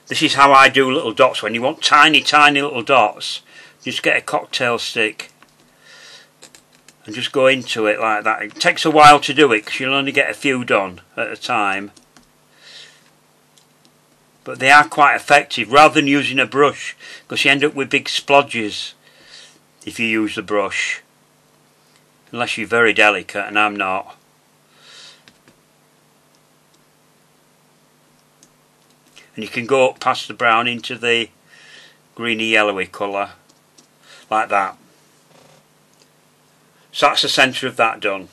This is how I do little dots. When you want tiny, tiny little dots, just get a cocktail stick and just go into it like that. It takes a while to do it because you'll only get a few done at a time. But they are quite effective rather than using a brush, because you end up with big splodges if you use the brush. Unless you're very delicate, and I'm not. And you can go up past the brown into the greeny yellowy colour like that. So that's the centre of that done.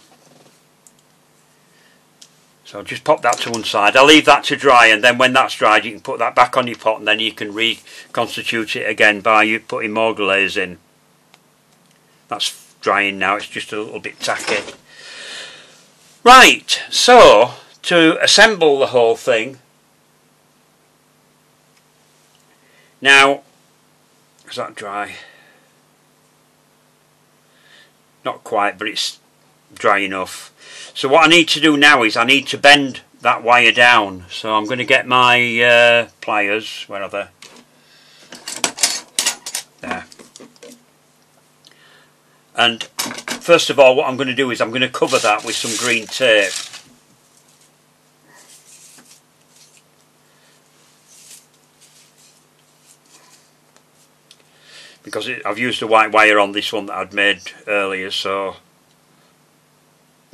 So just pop that to one side. I'll leave that to dry, and then when that's dried you can put that back on your pot, and then you can reconstitute it again by you putting more glaze in. That's drying now, it's just a little bit tacky. Right, so to assemble the whole thing, now, is that dry? Not quite, but it's dry enough. So what I need to do now is I need to bend that wire down. So I'm going to get my pliers. Where are they? There. And first of all, what I'm going to do is I'm going to cover that with some green tape. Because I've used a white wire on this one that I'd made earlier, so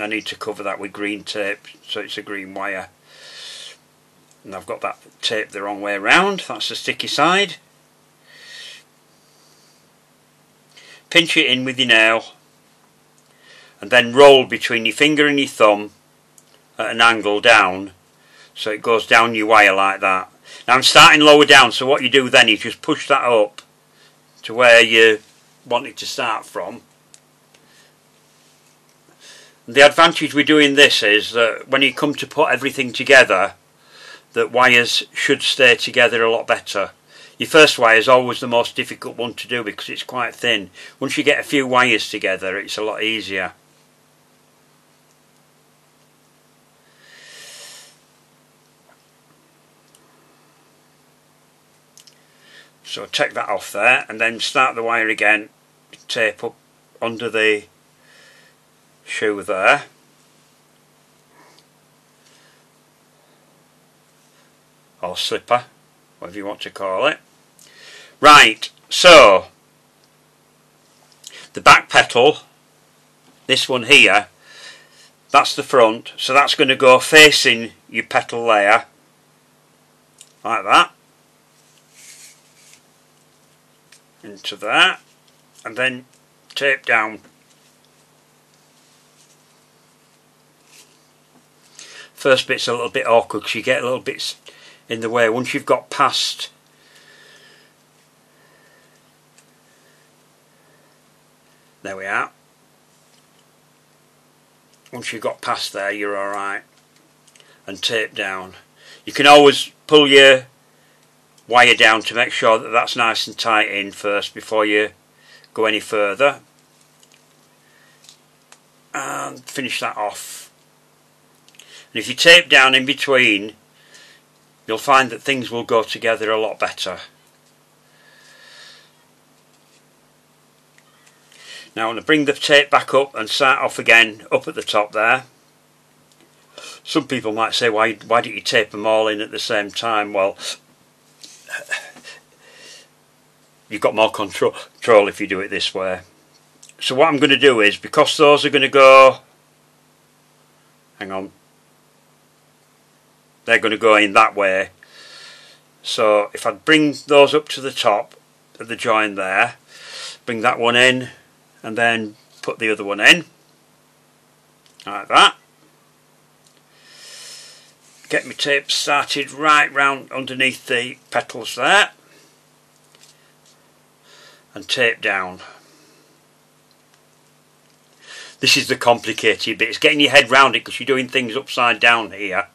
I need to cover that with green tape, so it's a green wire. And I've got that tape the wrong way around, that's the sticky side. Pinch it in with your nail, and then roll between your finger and your thumb at an angle down, so it goes down your wire like that. Now I'm starting lower down, so what you do then is just push that up to where you want it to start from. The advantage with doing this is that when you come to put everything together, that wires should stay together a lot better. Your first wire is always the most difficult one to do because it's quite thin. Once you get a few wires together, it's a lot easier. So take that off there and then start the wire again, tape up under the shoe there. Or slipper, whatever you want to call it. Right, so the back petal, this one here, that's the front, so that's going to go facing your petal layer, like that. Into that, and then tape down. First bit's a little bit awkward because you get a little bit in the way. Once you've got past, there we are. Once you've got past there, you're alright. And tape down. You can always pull your wire down to make sure that that's nice and tight in first before you go any further, and finish that off. And if you tape down in between, you'll find that things will go together a lot better. Now I'm going to bring the tape back up and start off again up at the top there. Some people might say, why don't you tape them all in at the same time? Well, you've got more control if you do it this way. So what I'm going to do is, because those are going to go, hang on, they're going to go in that way, so if I bring those up to the top of the join there, bring that one in and then put the other one in like that. Get my tape started right round underneath the petals there and tape down. This is the complicated bit, it's getting your head round it because you're doing things upside down here.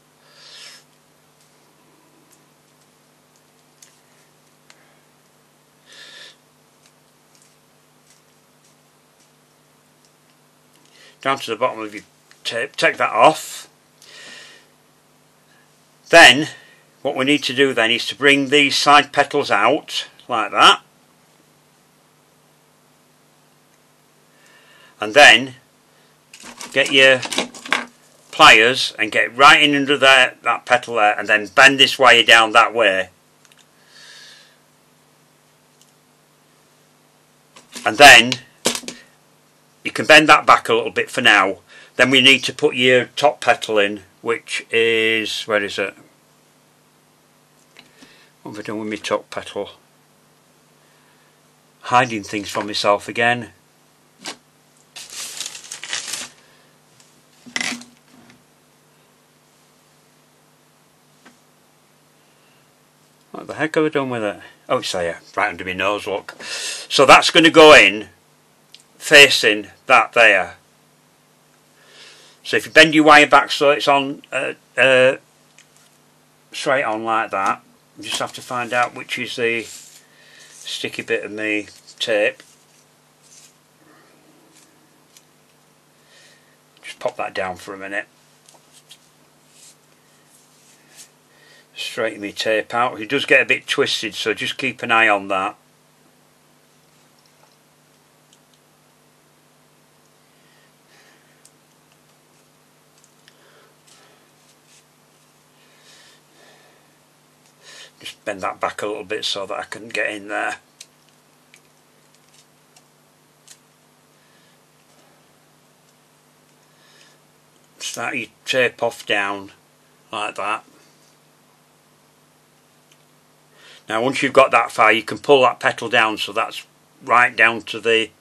Down to the bottom of your tape, take that off. Then what we need to do then is to bring these side petals out like that, and then get your pliers and get right in under there, that petal there, and then bend this wire down that way, and then you can bend that back a little bit for now. Then we need to put your top petal in, which is, where is it? What have I done with my top petal? Hiding things from myself again. What the heck have I done with it? Oh, it's there, right under my nose, look. So that's going to go in facing that there. So if you bend your wire back so it's on straight on like that, you just have to find out which is the sticky bit of me tape. Just pop that down for a minute. Straighten my tape out. It does get a bit twisted, so just keep an eye on that. Just bend that back a little bit so that I can get in there. Start your tape off down like that. Now once you've got that far, you can pull that petal down so that's right down to the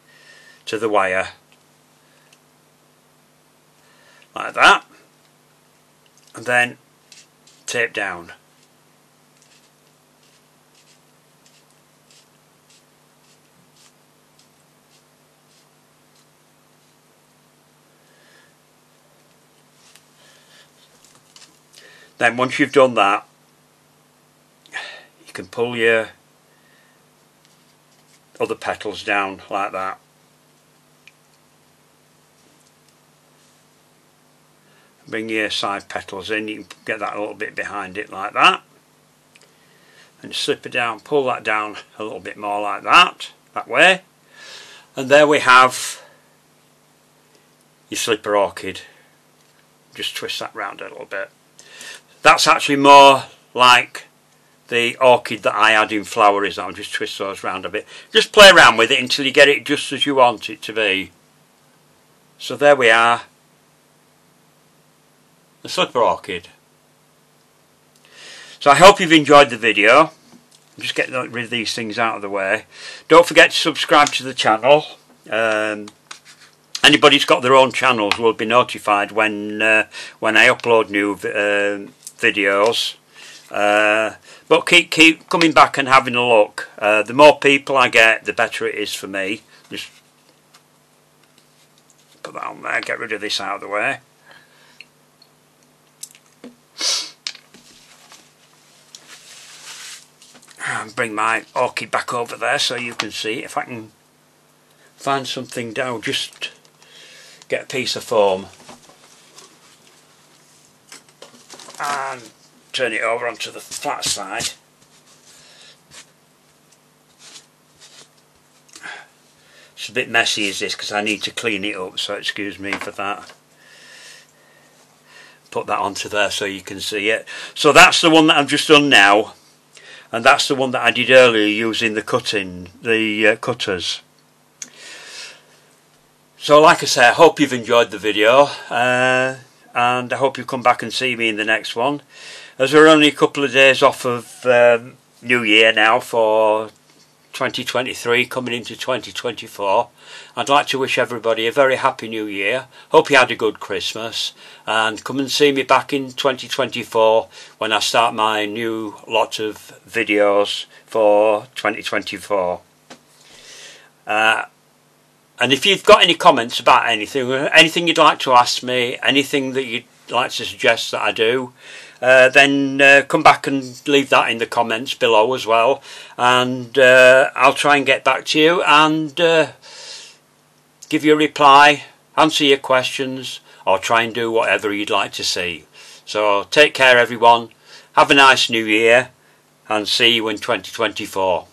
wire. Like that. And then tape down. Then once you've done that, you can pull your other petals down like that. Bring your side petals in, you can get that a little bit behind it like that. And slip it down, pull that down a little bit more like that way. And there we have your Slipper Orchid. Just twist that round a little bit. That's actually more like the orchid that I had in floweries. I'll just twist those round a bit. Just play around with it until you get it just as you want it to be. So there we are, the Slipper Orchid. So I hope you've enjoyed the video. I'm just getting rid of these things out of the way. Don't forget to subscribe to the channel. Anybody who's got their own channels will be notified when I upload new videos. But keep coming back and having a look. The more people I get, the better it is for me. Just put that on there, get rid of this out of the way. And bring my orchid back over there so you can see. If I can find something down, just get a piece of foam and turn it over onto the flat side. It's a bit messy is this because I need to clean it up, so excuse me for that. Put that onto there so you can see it. So that's the one that I've just done now, and that's the one that I did earlier using the cutters. So like I say, I hope you've enjoyed the video, and I hope you come back and see me in the next one. As we're only a couple of days off of New Year now for 2023, coming into 2024, I'd like to wish everybody a very happy New Year. Hope you had a good Christmas, and come and see me back in 2024 when I start my new lot of videos for 2024. And if you've got any comments about anything you'd like to ask me, anything that you'd like to suggest that I do, then come back and leave that in the comments below as well, and I'll try and get back to you and give you a reply, answer your questions, or try and do whatever you'd like to see. So take care everyone, have a nice New Year, and see you in 2024.